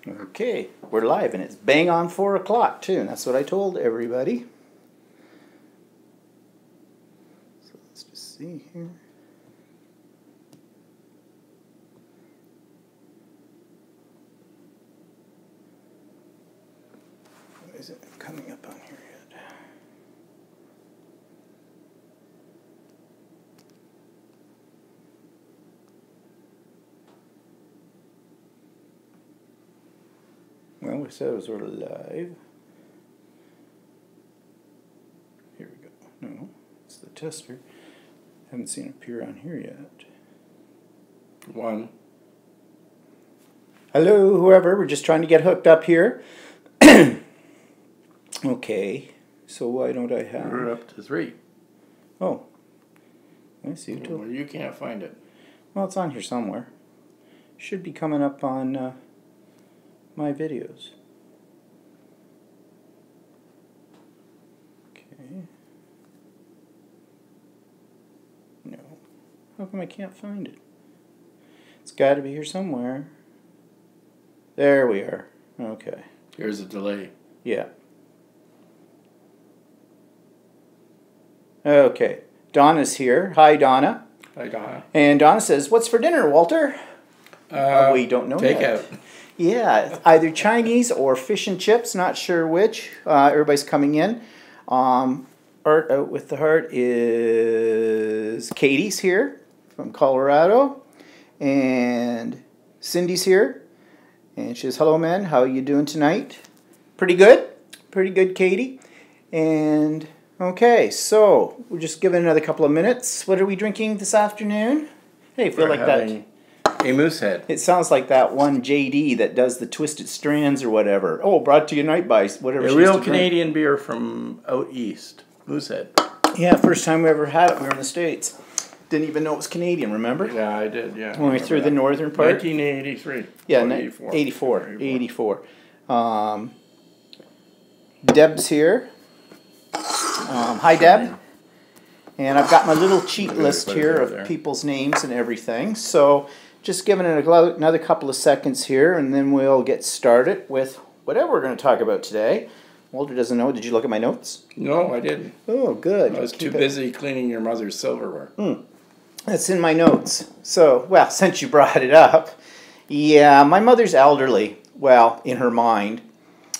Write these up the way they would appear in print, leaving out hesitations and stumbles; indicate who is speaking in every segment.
Speaker 1: Okay, we're live and it's bang on 4 o'clock too, and that's what I told everybody. So let's just see here. Why isn't it coming up on here yet? Well, we said it was sort of live. Here we go. No, it's the tester. Haven't seen it appear on here yet.
Speaker 2: One.
Speaker 1: Hello, whoever. We're just trying to get hooked up here. Okay, so why don't I have...
Speaker 2: We're up to 3.
Speaker 1: Oh, I see you too.
Speaker 2: Well, you can't find it.
Speaker 1: Well, it's on here somewhere. Should be coming up on my videos. Okay. No. How come I can't find it? It's got to be here somewhere. There we are. Okay.
Speaker 2: Here's a delay.
Speaker 1: Yeah. Okay. Donna's here. Hi, Donna.
Speaker 2: Hi, Donna.
Speaker 1: And Donna says, "What's for dinner, Walter?" We don't know
Speaker 2: Takeout.
Speaker 1: yet. Yeah, it's either Chinese or fish and chips. Not sure which. Everybody's coming in. Art Out with the Heart is Katie's here from Colorado, and Cindy's here, and she says, "Hello, men. How are you doing tonight?" Pretty good. Pretty good, Katie. And okay, so we're just giving another couple of minutes. What are we drinking this afternoon? Hey, I feel
Speaker 2: We're
Speaker 1: like that.
Speaker 2: having a Moosehead.
Speaker 1: It sounds like that one JD that does the Twisted Strands or whatever. Oh, brought to you tonight by whatever.
Speaker 2: A
Speaker 1: she used
Speaker 2: real
Speaker 1: to drink.
Speaker 2: Canadian beer from out east. Moosehead.
Speaker 1: Yeah, first time we ever had it. We were in the States. Didn't even know it was Canadian. Remember?
Speaker 2: Yeah, I did. Yeah.
Speaker 1: When we were through the northern part.
Speaker 2: 1983.
Speaker 1: Yeah,
Speaker 2: Or
Speaker 1: 84. 84. Deb's here. Hi, Deb. And I've got my little cheat list
Speaker 2: put it
Speaker 1: here
Speaker 2: over
Speaker 1: of
Speaker 2: there.
Speaker 1: people's names and everything. So just giving it another couple of seconds here, and then we'll get started with whatever we're going to talk about today. Walter doesn't know. Did you look at my notes?
Speaker 2: No, I didn't.
Speaker 1: Oh, good.
Speaker 2: I was too busy cleaning your mother's silverware.
Speaker 1: That's in my notes. So, well, since you brought it up, yeah, my mother's elderly. Well, in her mind.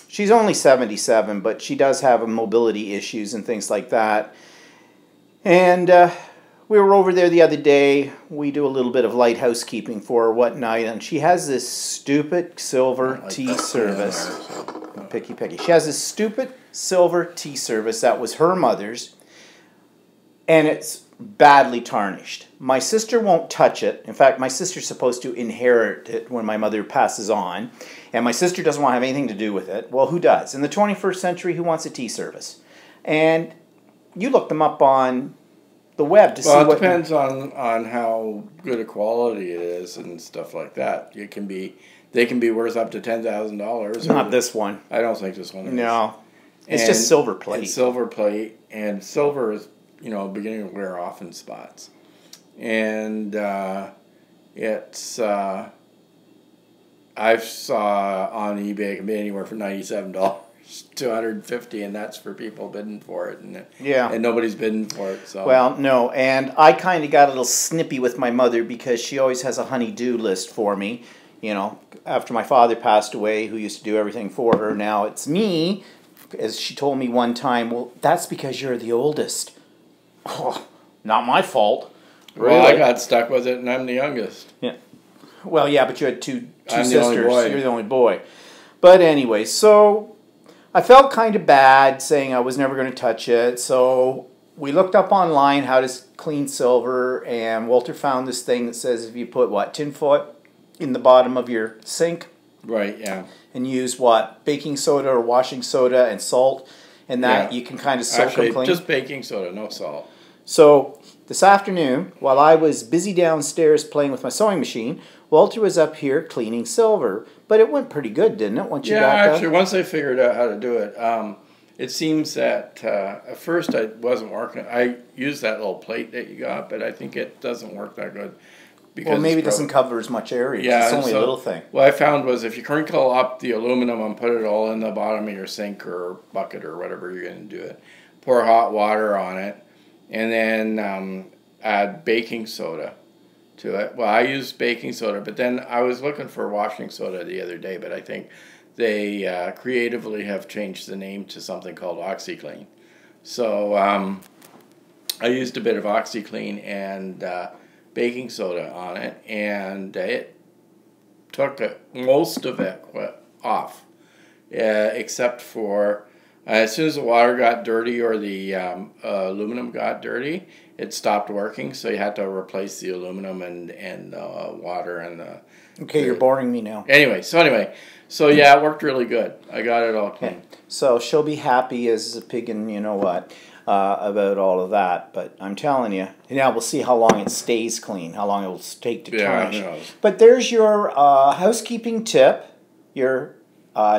Speaker 1: She's only 77, but she does have mobility issues and things like that. And we were over there the other day. We do a little bit of light housekeeping for her one night, and she has this stupid silver tea service. Picky. She has this stupid silver tea service that was her mother's, and it's badly tarnished. My sister won't touch it. In fact, my sister's supposed to inherit it when my mother passes on, and my sister doesn't want to have anything to do with it. Well, who does? In the 21st century, who wants a tea service? And you look them up on the web to see what...
Speaker 2: Well, it depends on how good a quality it is and stuff like that. They can be worth up to $10,000.
Speaker 1: Not this one.
Speaker 2: I don't think this one is.
Speaker 1: No. It's just silver plate.
Speaker 2: It's silver plate, and silver is, beginning to wear off in spots. And it's... I saw on eBay it can be anywhere from $97 to $150, and that's for people bidding for it, and nobody's bidding for it. So
Speaker 1: well, no, and I kind of got a little snippy with my mother because she always has a honey-do list for me. After my father passed away, who used to do everything for her, now it's me. As she told me one time, well, that's because you're the oldest. Oh, not my fault.
Speaker 2: Well,
Speaker 1: Really?
Speaker 2: I got stuck with it, and I'm the youngest.
Speaker 1: Yeah. Well, yeah, but you had two
Speaker 2: I'm the
Speaker 1: sisters.
Speaker 2: only boy.
Speaker 1: You're the only boy. But anyway, so I felt kind of bad saying I was never going to touch it. So we looked up online how to clean silver, and Walter found this thing that says if you put, tinfoil in the bottom of your sink.
Speaker 2: Right, yeah.
Speaker 1: And use, baking soda or washing soda and salt, and that you can kind of soak them clean.
Speaker 2: Just baking soda, no salt.
Speaker 1: So this afternoon, while I was busy downstairs playing with my sewing machine, Walter was up here cleaning silver. But it went pretty good, didn't it? Once
Speaker 2: Once I figured out how to do it, it seems that at first I wasn't working. I used that little plate that you got, but I think it doesn't work that good.
Speaker 1: Because maybe it doesn't cover as much area. Yeah, it's only a little thing.
Speaker 2: What I found was if you crinkle up the aluminum and put it all in the bottom of your sink or bucket or whatever you're going to do it, pour hot water on it, and then add baking soda to it. Well, I use baking soda, but then I was looking for washing soda the other day, but I think they creatively have changed the name to something called OxiClean. So I used a bit of OxiClean and baking soda on it, and it took most of it off, except for as soon as the water got dirty or the aluminum got dirty, it stopped working, so you had to replace the aluminum and water and the...
Speaker 1: Okay, you're boring me now.
Speaker 2: Anyway, so yeah, it worked really good. I got it all clean.
Speaker 1: Okay. So she'll be happy as a pig and you know what about all of that. But I'm telling you, now we'll see how long it stays clean, how long it will take to tarnish.
Speaker 2: Who knows?
Speaker 1: But there's your housekeeping tip, your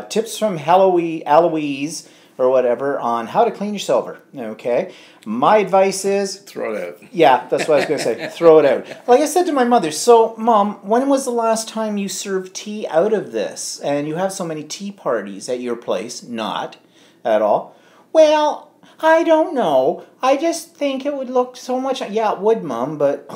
Speaker 1: tips from Eloise or whatever on how to clean your silver. Okay, my advice is
Speaker 2: throw it out.
Speaker 1: Yeah, that's what I was going to say. Throw it out. Like I said to my mother, so Mom, when was the last time you served tea out of this? And you have so many tea parties at your place. Not at all. Well, I don't know. I just think it would look so much. Yeah, it would, Mom, but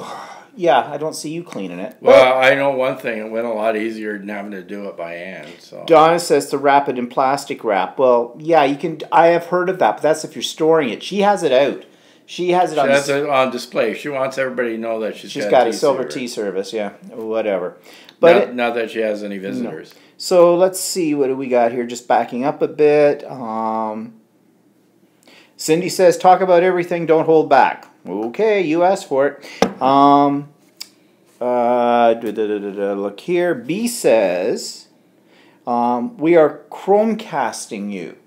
Speaker 1: yeah, I don't see you cleaning it.
Speaker 2: Well, I know one thing. It went a lot easier than having to do it by hand. So
Speaker 1: Donna says to wrap it in plastic wrap. Well, yeah, you can. I have heard of that, but that's if you're storing it. She has it out. She has it
Speaker 2: on display. She wants everybody to know that she's
Speaker 1: got a silver tea service. Yeah, whatever. But
Speaker 2: not that she has any visitors.
Speaker 1: No. So let's see. What do we got here? Just backing up a bit. Cindy says, talk about everything. Don't hold back. Okay, you asked for it. Look here. B says, we are Chromecasting you.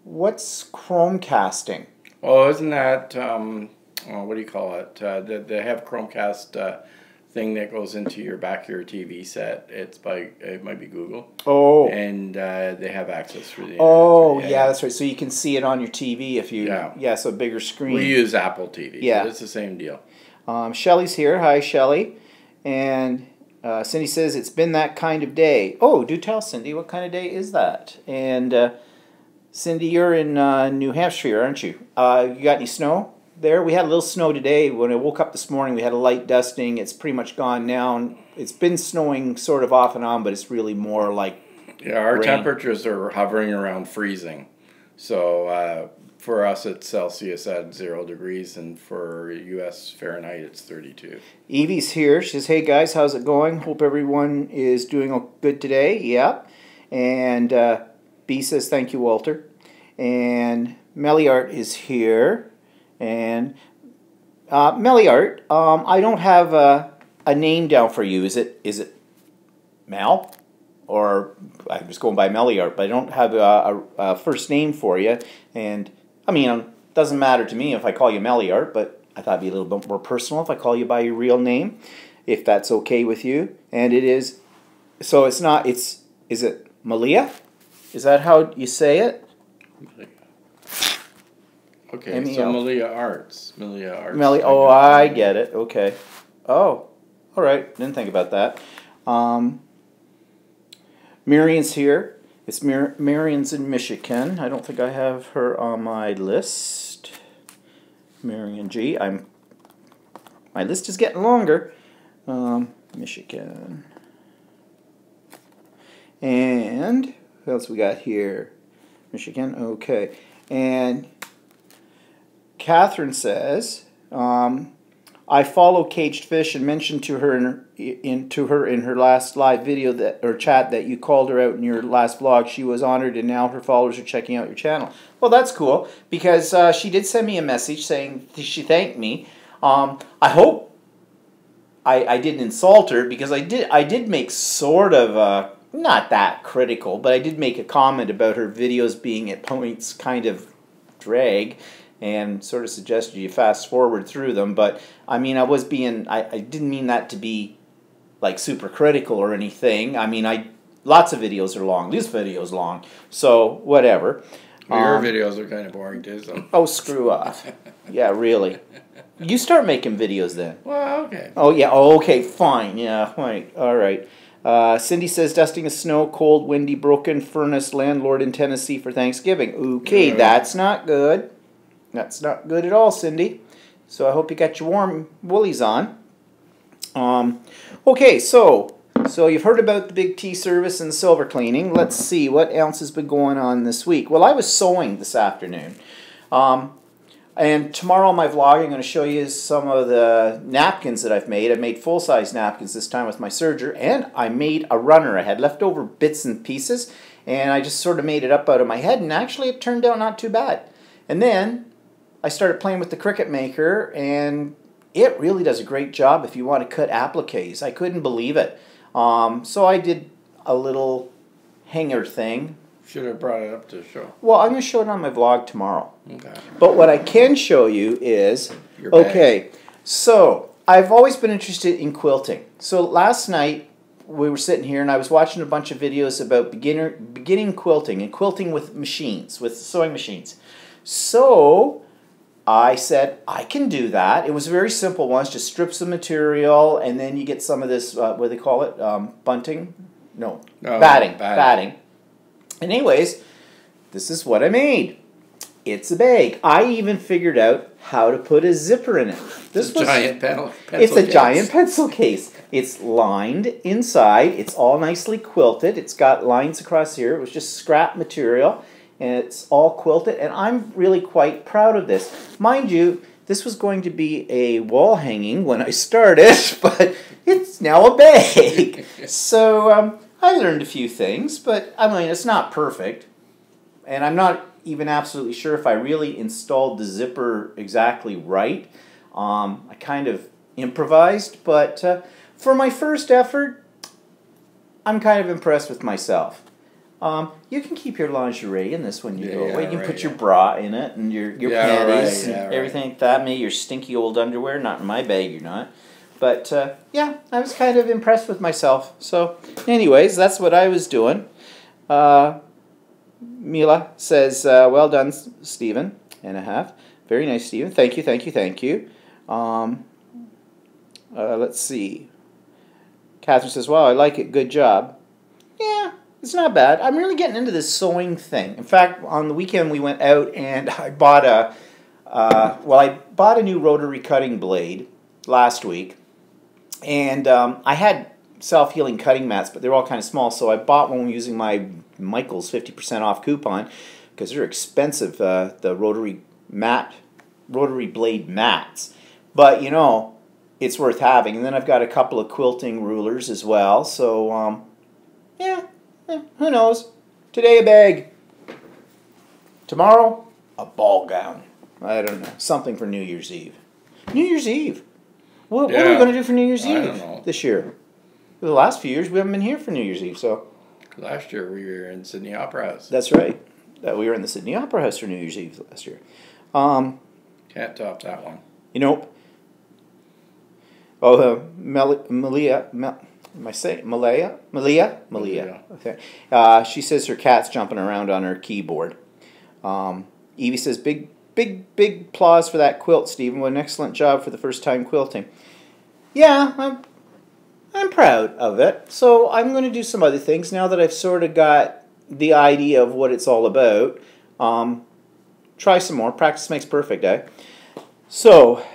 Speaker 1: What's Chromecasting?
Speaker 2: Oh, isn't that, what do you call it? They have Chromecast thing that goes into your back of your TV set. It might be Google.
Speaker 1: Oh.
Speaker 2: And they have access through the internet.
Speaker 1: Oh, yeah, that's right. So you can see it on your TV if you, so a bigger screen.
Speaker 2: We use Apple TV.
Speaker 1: Yeah.
Speaker 2: So it's the same deal.
Speaker 1: Shelly's here. Hi, Shelly. And Cindy says, it's been that kind of day. Oh, do tell, Cindy, what kind of day is that? And Cindy, you're in New Hampshire, aren't you? You got any snow there? We had a little snow today. When I woke up this morning, we had a light dusting. It's pretty much gone now. It's been snowing sort of off and on, but it's really more like
Speaker 2: our temperatures are hovering around freezing. So for us, it's Celsius at 0 degrees, and for U.S. Fahrenheit, it's 32.
Speaker 1: Evie's here. She says, hey, guys, how's it going? Hope everyone is doing good today. Yeah. And B says, thank you, Walter. And Meliart is here. And Meliart, I don't have a name down for you. Is it Mel? Or I'm just going by Meliart, but I don't have a first name for you. And I mean, it doesn't matter to me if I call you Meliart, but I thought it'd be a little bit more personal if I call you by your real name, if that's okay with you. And it is, so it's not, is it Malia? Is that how you say it?
Speaker 2: Okay, so Malia Arts.
Speaker 1: Oh, I get it. Okay. Oh, all right. Didn't think about that. Marion's here. It's Marion's in Michigan. I don't think I have her on my list. Marion G. My list is getting longer. Michigan. And what else we got here? Michigan. Okay. And Catherine says, I follow Caged Fish and mentioned to her in her last live video or chat that you called her out in your last vlog. She was honored, and now her followers are checking out your channel. Well, that's cool because she did send me a message saying she thanked me. I hope I didn't insult her because I did make sort of not that critical, but I did make a comment about her videos being at points kind of drag. And sort of suggested you fast forward through them, but I mean, I didn't mean that to be like super critical or anything. I mean, lots of videos are long. This video's long, so whatever.
Speaker 2: Well, your videos are kind of boring too. So.
Speaker 1: Oh, screw off! Yeah, really. You start making videos then.
Speaker 2: Well, okay.
Speaker 1: Oh, yeah. Oh, okay, fine. Yeah, right. All right. Cindy says, dusting a snow, cold, windy, broken furnace landlord in Tennessee for Thanksgiving. Okay, that's not good. That's not good at all, Cindy. So I hope you got your warm woolies on. Okay, so you've heard about the big tea service and the silver cleaning. Let's see what else has been going on this week. Well, I was sewing this afternoon. And tomorrow on my vlog, I'm going to show you some of the napkins that I've made. I've made full-size napkins this time with my serger, and I made a runner. I had leftover bits and pieces, and I just sort of made it up out of my head, and actually it turned out not too bad. And then I started playing with the Cricut Maker, and it really does a great job if you want to cut appliques. I couldn't believe it. So I did a little hanger thing.
Speaker 2: Should have brought it up to the show.
Speaker 1: Well, I'm going to show it on my vlog tomorrow.
Speaker 2: Okay.
Speaker 1: But what I can show you is, okay, so I've always been interested in quilting. So last night we were sitting here and I was watching a bunch of videos about beginning quilting and quilting with machines, with sewing machines. So I said, I can do that. It was very simple once, just strips of material and then you get some of this, what do they call it, bunting? No, batting. Anyways, this is what I made. It's a bag. I even figured out how to put a zipper in it.
Speaker 2: It's a giant pencil
Speaker 1: case. Giant pencil case. It's lined inside. It's all nicely quilted. It's got lines across here. It was just scrap material, and it's all quilted, and I'm really quite proud of this. Mind you, this was going to be a wall hanging when I started, but it's now a bag. So, I learned a few things, but I mean, it's not perfect. And I'm not even absolutely sure if I really installed the zipper exactly right. I kind of improvised, but for my first effort, I'm kind of impressed with myself. You can keep your lingerie in this when you go away. You can put your bra in it and your panties and everything like that. Maybe your stinky old underwear. Not in my bag, you're not. But, yeah, I was kind of impressed with myself. So, anyways, that's what I was doing. Mila says, well done, Stephen, and a half. Very nice, Stephen. Thank you, thank you, thank you. Let's see. Catherine says, wow, I like it. Good job. Yeah, it's not bad. I'm really getting into this sewing thing. In fact, on the weekend we went out and I bought I bought a new rotary cutting blade last week. And I had self-healing cutting mats, but they're all kind of small, so I bought one using my Michaels 50% off coupon because they're expensive, the rotary blade mats. But, you know, it's worth having. And then I've got a couple of quilting rulers as well, so, who knows? Today a bag. Tomorrow, a ball gown. I don't know. Something for New Year's Eve. New Year's Eve. What are we going to do for New Year's Eve this year? For the last few years, we haven't been here for New Year's Eve, so.
Speaker 2: Last year we were in Sydney Opera House.
Speaker 1: That's right. We were in the Sydney Opera House for New Year's Eve last year.
Speaker 2: Can't top that one.
Speaker 1: You know. Oh, Malia. Am I saying Malia? Malia. Okay. She says her cat's jumping around on her keyboard. Evie says big applause for that quilt, Stephen. What an excellent job for the first time quilting. Yeah, I'm proud of it. So I'm going to do some other things now that I've sort of got the idea of what it's all about. Try some more. Practice makes perfect, eh? So,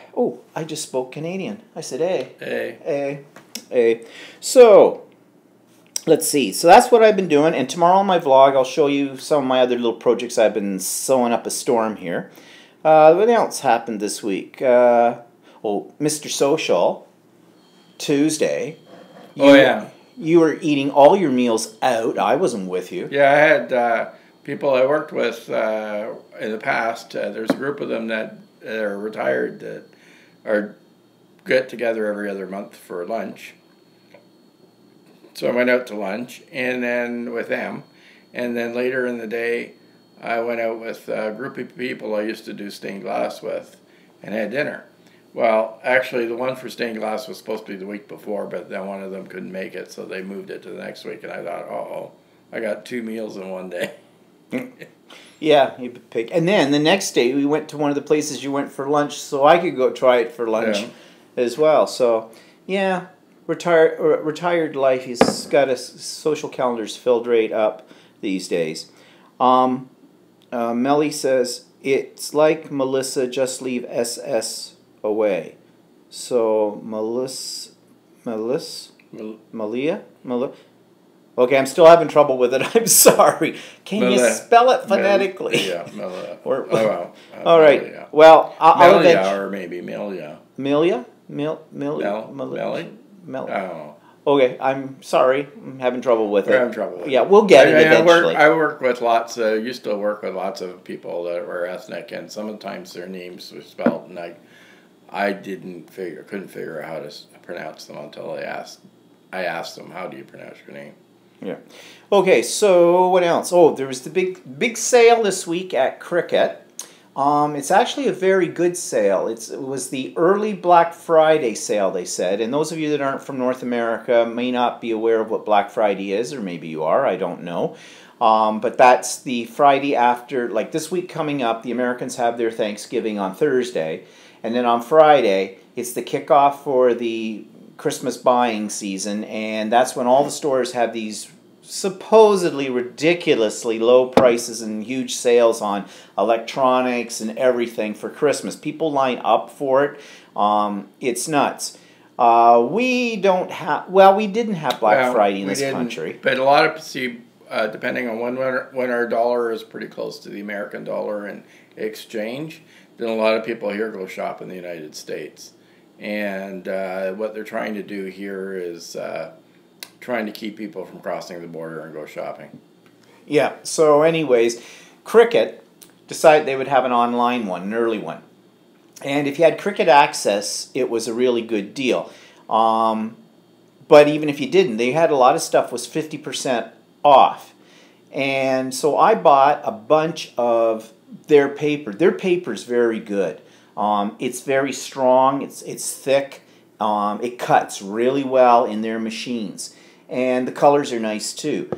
Speaker 1: I just spoke Canadian. I said, So, let's see. So that's what I've been doing. And tomorrow on my vlog, I'll show you some of my other little projects I've been sewing up a storm here. What else happened this week? Mr. Social, Tuesday. You were eating all your meals out. I wasn't with you.
Speaker 2: Yeah, I had people I worked with in the past. There's a group of them that are retired that are get together every other month for lunch. So I went out to lunch and then with them. And then later in the day, I went out with a group of people I used to do stained glass with and had dinner. Well, actually, the one for stained glass was supposed to be the week before, but then one of them couldn't make it, so they moved it to the next week. And I thought, I got 2 meals in one day.
Speaker 1: Yeah, you pick. And then the next day we went to one of the places you went for lunch, so I could go try it for lunch as well. So, yeah, retired life. He's got his social calendars filled right up these days. Melly says it's like Melissa, just leave SS away. So Malia. Okay, I'm still having trouble with it. I'm sorry. Can you spell it phonetically?
Speaker 2: Yeah,
Speaker 1: all right.
Speaker 2: Melia.
Speaker 1: Well, I'll
Speaker 2: Melia or maybe Melia.
Speaker 1: Melia?
Speaker 2: Melly? I don't know.
Speaker 1: Okay, I'm sorry. I'm having trouble with it.
Speaker 2: We're having trouble with it.
Speaker 1: Yeah, we'll get it eventually.
Speaker 2: I used to work with lots of people that were ethnic, and sometimes their names were spelled, and I couldn't figure out how to pronounce them until I asked them, how do you pronounce your name?
Speaker 1: Yeah. Okay, so what else? Oh, there was the big sale this week at Cricket. It's actually a very good sale. It was the early Black Friday sale, they said. And those of you that aren't from North America may not be aware of what Black Friday is, or maybe you are, I don't know. But that's the Friday after, like this week coming up, the Americans have their Thanksgiving on Thursday. And then on Friday, it's the kickoff for the Christmas buying season, and that's when all the stores have these supposedly ridiculously low prices and huge sales on electronics and everything for Christmas. People line up for it. It's nuts. We didn't have Black Friday in this country.
Speaker 2: But a lot of, depending on when our dollar is pretty close to the American dollar in exchange, then a lot of people here go shop in the United States. And what they're trying to do here is trying to keep people from crossing the border and go shopping.
Speaker 1: Yeah, so anyways, Cricket decided they would have an online one, an early one. And if you had Cricket Access, it was a really good deal. But even if you didn't, they had a lot of stuff was 50% off. And so I bought a bunch of their paper. Their paper's very good. It's very strong, it's thick, it cuts really well in their machines, and the colors are nice too.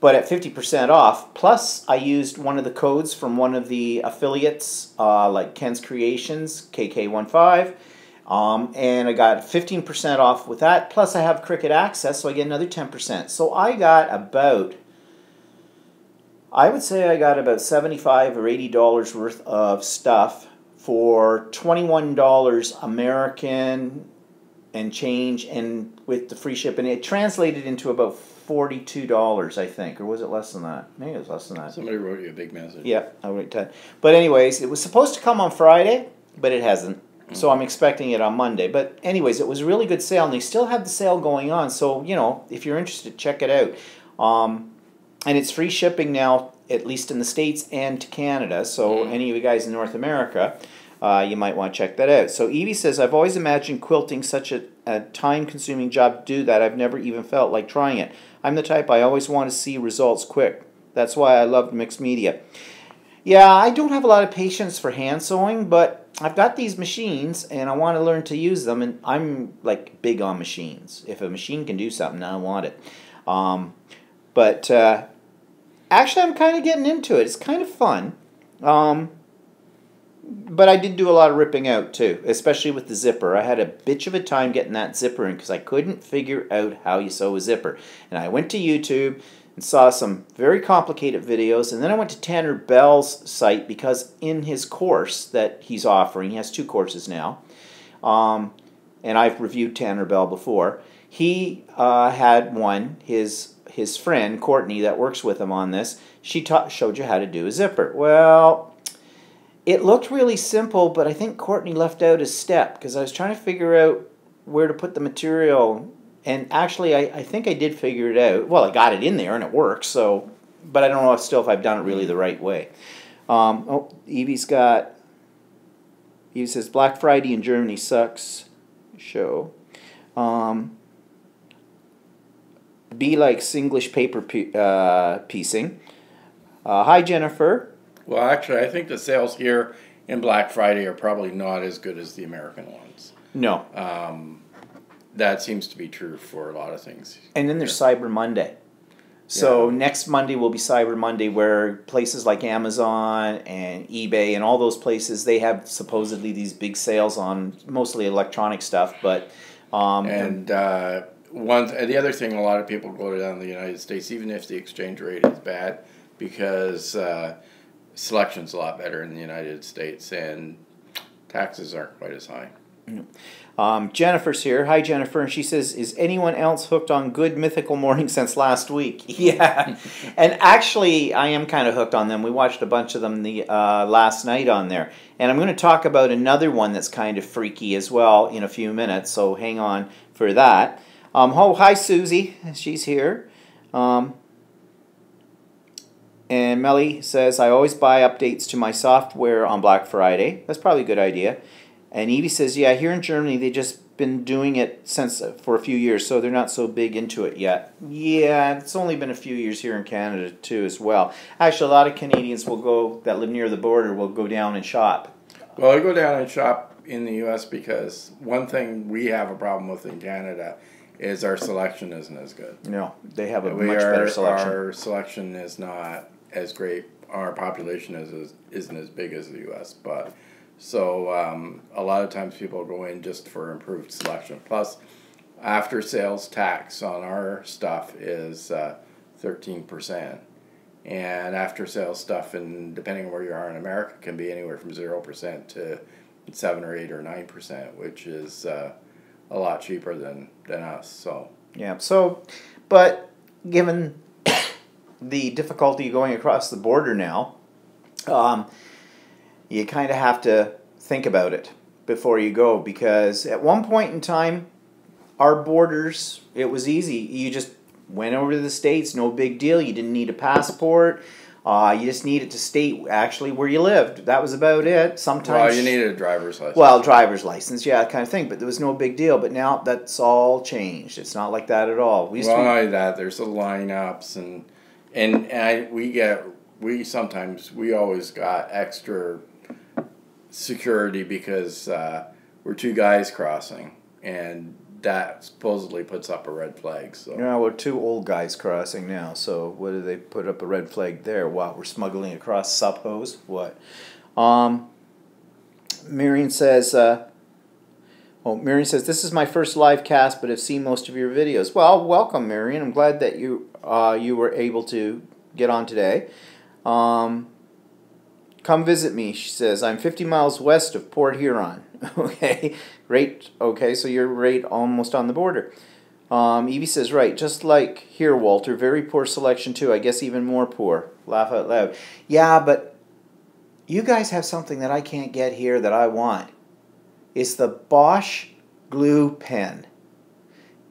Speaker 1: But at 50% off, plus I used one of the codes from one of the affiliates, like Ken's Creations, KK15, and I got 15% off with that, plus I have Cricket Access, so I get another 10%. So I got about, I would say I got about $75 or $80 worth of stuff for $21 American and change, and with the free shipping. It translated into about $42, I think, or was it less than that? Maybe it was less than that.
Speaker 2: Somebody wrote you a big message.
Speaker 1: Yeah, I wrote that. But anyways, it was supposed to come on Friday, but it hasn't. So I'm expecting it on Monday. But anyways, it was a really good sale, and they still have the sale going on. So, you know, if you're interested, check it out. And it's free shipping now, at least in the States and to Canada. So any of you guys in North America, you might want to check that out. So Evie says, I've always imagined quilting such a time-consuming job to do that. I've never even felt like trying it. I'm the type I always want to see results quick. That's why I love mixed media. Yeah, I don't have a lot of patience for hand sewing, but I've got these machines and I want to learn to use them, and I'm like big on machines. If a machine can do something, I want it. But actually I'm kind of getting into it. It's kind of fun. But I did do a lot of ripping out too, especially with the zipper. I had a bitch of a time getting that zipper in because I couldn't figure out how you sew a zipper. And I went to YouTube and saw some very complicated videos, and then I went to Tanner Bell's site because in his course that he's offering, he has 2 courses now, and I've reviewed Tanner Bell before. He had one, his friend Courtney that works with him on this, she showed you how to do a zipper. Well, it looked really simple, but I think Courtney left out a step because I was trying to figure out where to put the material. And actually, I think I did figure it out. Well, I got it in there and it works. So, but I don't know still if I've done it really the right way. Evie says Black Friday in Germany sucks. Show. Be like Singlish paper piecing. Hi, Jennifer.
Speaker 2: Well, actually, I think the sales here in Black Friday are probably not as good as the American ones.
Speaker 1: No.
Speaker 2: That seems to be true for a lot of things.
Speaker 1: And then there's Cyber Monday. So next Monday will be Cyber Monday, where places like Amazon and eBay and all those places, they have supposedly these big sales on mostly electronic stuff. But
Speaker 2: the other thing, a lot of people go down to the United States, even if the exchange rate is bad, because selection's a lot better in the United States and taxes aren't quite as high.
Speaker 1: Jennifer's here. Hi, Jennifer. And she says, is anyone else hooked on Good Mythical Morning since last week? Yeah. And actually, I am kind of hooked on them. We watched a bunch of them the last night on there. And I'm going to talk about another one that's kind of freaky as well in a few minutes, so hang on for that. Oh, hi, Susie. She's here. And Melly says, I always buy updates to my software on Black Friday. That's probably a good idea. And Evie says, yeah, here in Germany, they've just been doing it for a few years, so they're not so big into it yet. Yeah, it's only been a few years here in Canada, too, as well. Actually, a lot of Canadians that live near the border will go down and shop.
Speaker 2: Well, I go down and shop in the U.S. because one thing we have a problem with in Canada is our selection isn't as good.
Speaker 1: No, they have a much better selection.
Speaker 2: Our selection is not as great. Our population isn't as big as the U.S., but... So a lot of times people go in just for improved selection. Plus, after sales tax on our stuff is 13%. And after sales stuff, and depending on where you are in America, can be anywhere from 0% to 7 or 8 or 9%, which is a lot cheaper than us. So
Speaker 1: yeah. So, but given the difficulty going across the border now, you kind of have to think about it before you go, because at one point in time, our borders, it was easy. You just went over to the States, no big deal. You didn't need a passport. You just needed to state actually where you lived. That was about it. Sometimes,
Speaker 2: well, you needed a driver's license.
Speaker 1: Well, driver's license, yeah, that kind of thing. But there was no big deal. But now that's all changed. It's not like that at all.
Speaker 2: Well, not only that, there's the lineups, we always got extra security because we're two guys crossing, and that supposedly puts up a red flag. So
Speaker 1: yeah, we're two old guys crossing now. So what do they put up a red flag there? What, we're smuggling across suppos? What? Marion says. Marion says, this is my first live cast, but I've seen most of your videos. Well, welcome, Marion. I'm glad that you were able to get on today. Come visit me, she says. I'm 50 miles west of Port Huron. Okay, right. Okay, so you're right almost on the border. Evie says, right, just like here, Walter. Very poor selection, too. I guess even more poor. Laugh out loud. Yeah, but you guys have something that I can't get here that I want. It's the Bosch glue pen.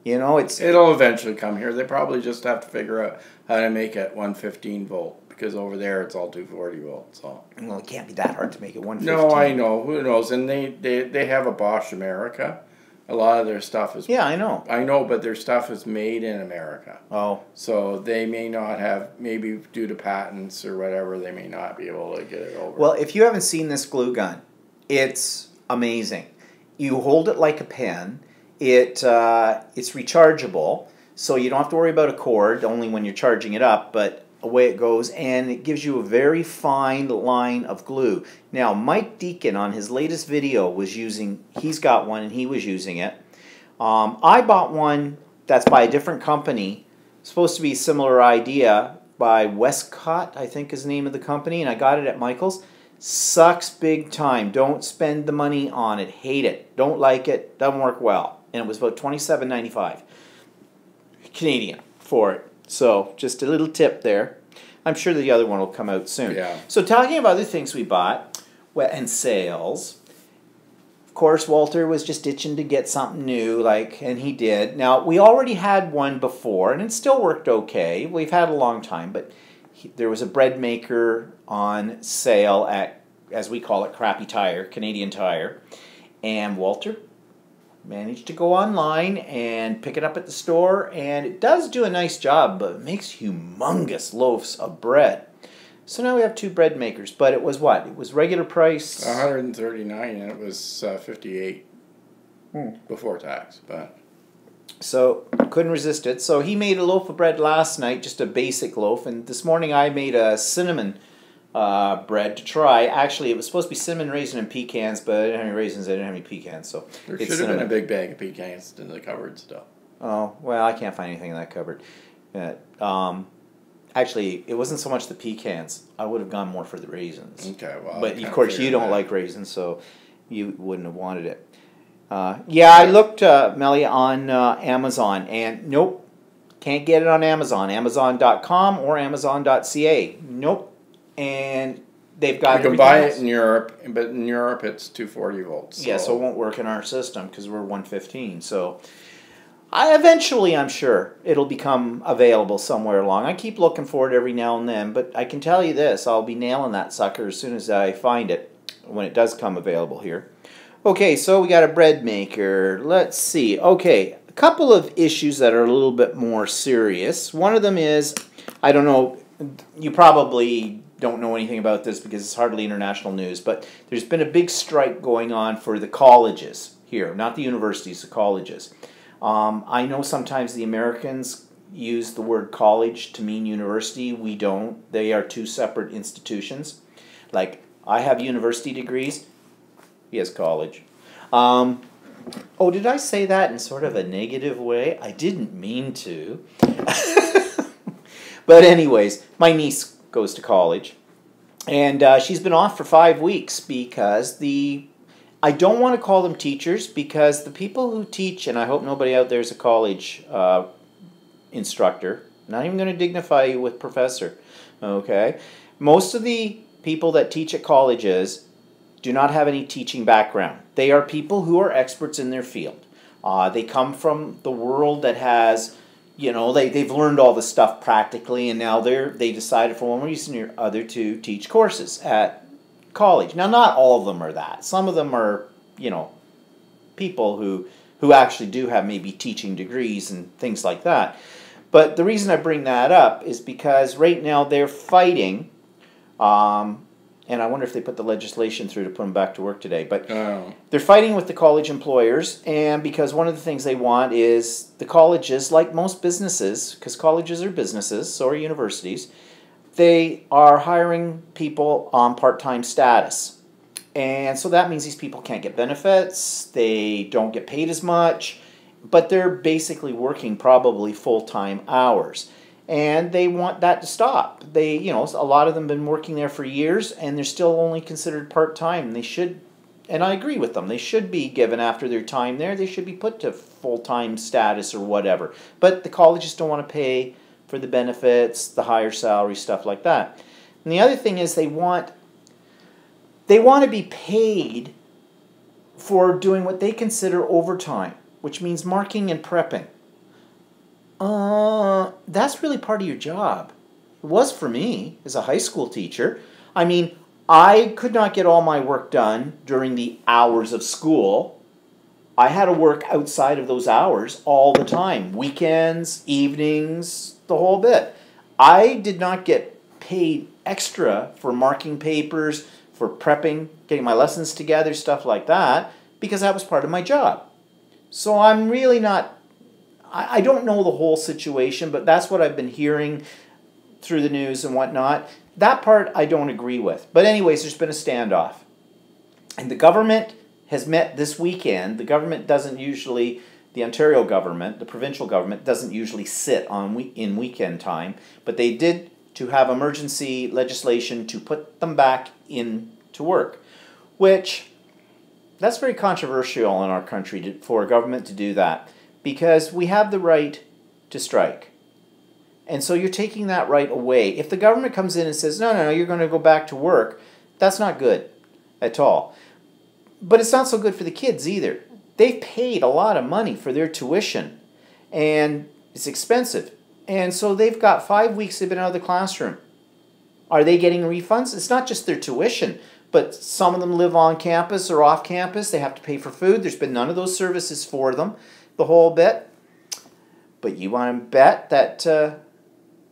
Speaker 1: You know, it'll
Speaker 2: eventually come here. They probably just have to figure out how to make it 115 volt. Because over there it's all 240 volts. So.
Speaker 1: Well, it can't be that hard to make it 115.
Speaker 2: No, I know. Who knows? And they have a Bosch America. A lot of their stuff is...
Speaker 1: Yeah, I know.
Speaker 2: I know, but their stuff is made in America.
Speaker 1: Oh.
Speaker 2: So they may not have, maybe due to patents or whatever, they may not be able to get it over.
Speaker 1: Well, if you haven't seen this glue gun, it's amazing. You hold it like a pen. It's rechargeable, so you don't have to worry about a cord, only when you're charging it up, but away it goes, and it gives you a very fine line of glue. Now, Mike Deacon on his latest video he's got one and he was using it. I bought one that's by a different company, supposed to be a similar idea, by Westcott, I think is the name of the company, and I got it at Michael's. Sucks big time. Don't spend the money on it. Hate it. Don't like it. Doesn't work well. And it was about $27.95 Canadian for it. So, just a little tip there. I'm sure the other one will come out soon.
Speaker 2: Yeah.
Speaker 1: So, talking about other things we bought and sales, of course, Walter was just itching to get something new, and he did. Now, we already had one before, and it still worked okay. We've had a long time, but there was a bread maker on sale at, as we call it, Crappy Tire, Canadian Tire, and Walter managed to go online and pick it up at the store, and it does do a nice job, but it makes humongous loaves of bread. So now we have two bread makers, but it was what? It was regular price?
Speaker 2: $139, and it was $58 before tax. But
Speaker 1: So couldn't resist it. So he made a loaf of bread last night, just a basic loaf, and this morning I made a cinnamon bread to try. Actually, it was supposed to be cinnamon, raisin, and pecans, but I didn't have any raisins, I didn't have any pecans, so
Speaker 2: There
Speaker 1: it's
Speaker 2: should have been a
Speaker 1: cinnamon.
Speaker 2: big bag of pecans in the cupboard still.
Speaker 1: Oh, well, I can't find anything in that cupboard. Actually, it wasn't so much the pecans. I would have gone more for the raisins.
Speaker 2: Okay, well,
Speaker 1: But
Speaker 2: I kinda
Speaker 1: of course, you
Speaker 2: figured
Speaker 1: don't
Speaker 2: that.
Speaker 1: like raisins, so you wouldn't have wanted it. Yeah, I looked, Melly, on Amazon, and nope, can't get it on Amazon. Amazon.com or Amazon.ca. Nope. And they've got
Speaker 2: You can
Speaker 1: everything
Speaker 2: buy
Speaker 1: else.
Speaker 2: it in Europe, but in Europe it's 240 volts.
Speaker 1: Yeah, so it won't work in our system because we're 115. So eventually, I'm sure it'll become available somewhere along. I keep looking for it every now and then, but I can tell you this, I'll be nailing that sucker as soon as I find it when it does come available here. Okay, so we got a bread maker. Let's see. Okay, a couple of issues that are a little bit more serious. One of them is, I don't know, you probably don't know anything about this because it's hardly international news, but there's been a big strike going on for the colleges here, not the universities, the colleges. I know sometimes the Americans use the word college to mean university. We don't. They are two separate institutions. Like, I have university degrees. He has college. Oh, did I say that in sort of a negative way? I didn't mean to. But anyways, my niece goes to college. And she's been off for 5 weeks because I don't want to call them teachers because the people who teach, and I hope nobody out there is a college instructor, not even going to dignify you with professor, okay? Most of the people that teach at colleges do not have any teaching background. They are people who are experts in their field. They come from the world that has, you know, they've learned all this stuff practically, and now they decided for one reason or other to teach courses at college. Now, not all of them are that. Some of them are, you know, people who actually do have maybe teaching degrees and things like that. But the reason I bring that up is because right now they're fighting, and I wonder if they put the legislation through to put them back to work today. But they're fighting with the college employers, and because one of the things they want is the colleges, like most businesses, because colleges are businesses, so are universities, they are hiring people on part-time status. And so that means these people can't get benefits, they don't get paid as much, but they're basically working probably full-time hours. And they want that to stop. They, you know, a lot of them have been working there for years, and they're still only considered part-time. They should, and I agree with them, they should be given after their time there, they should be put to full-time status or whatever. But the colleges don't want to pay for the benefits, the higher salary, stuff like that. And the other thing is they want to be paid for doing what they consider overtime, which means marking and prepping. That's really part of your job. It was for me as a high school teacher. I mean, I could not get all my work done during the hours of school. I had to work outside of those hours all the time. Weekends, evenings, the whole bit. I did not get paid extra for marking papers, for prepping, getting my lessons together, stuff like that, because that was part of my job. So I'm really not, I don't know the whole situation, but that's what I've been hearing through the news and whatnot. That part I don't agree with. But anyways, there's been a standoff. And the government has met this weekend. The government doesn't usually, the Ontario government, the provincial government, doesn't usually sit on in weekend time, but they did to have emergency legislation to put them back into work, which that's very controversial in our country for a government to do that, because we have the right to strike. And so you're taking that right away. If the government comes in and says, no, you're going to go back to work, that's not good at all. But it's not so good for the kids either. They've paid a lot of money for their tuition, and it's expensive. And so they've got 5 weeks they've been out of the classroom. Are they getting refunds? It's not just their tuition, but some of them live on campus or off campus. They have to pay for food. There's been none of those services for them, the whole bit. But you want to bet that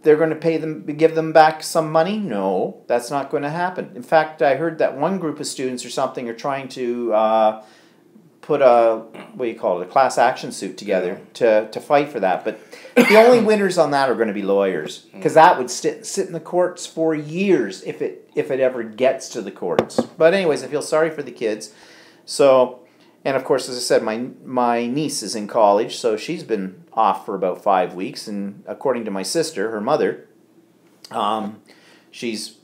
Speaker 1: they're going to pay them, give them back some money? No, that's not going to happen. In fact, I heard that one group of students or something are trying to put a, what do you call it, a class action suit together to fight for that. But the only winners on that are going to be lawyers, because that would sit in the courts for years if it ever gets to the courts. But anyways, I feel sorry for the kids. So, and of course, as I said, my niece is in college, so she's been off for about 5 weeks. And according to my sister, her mother, she's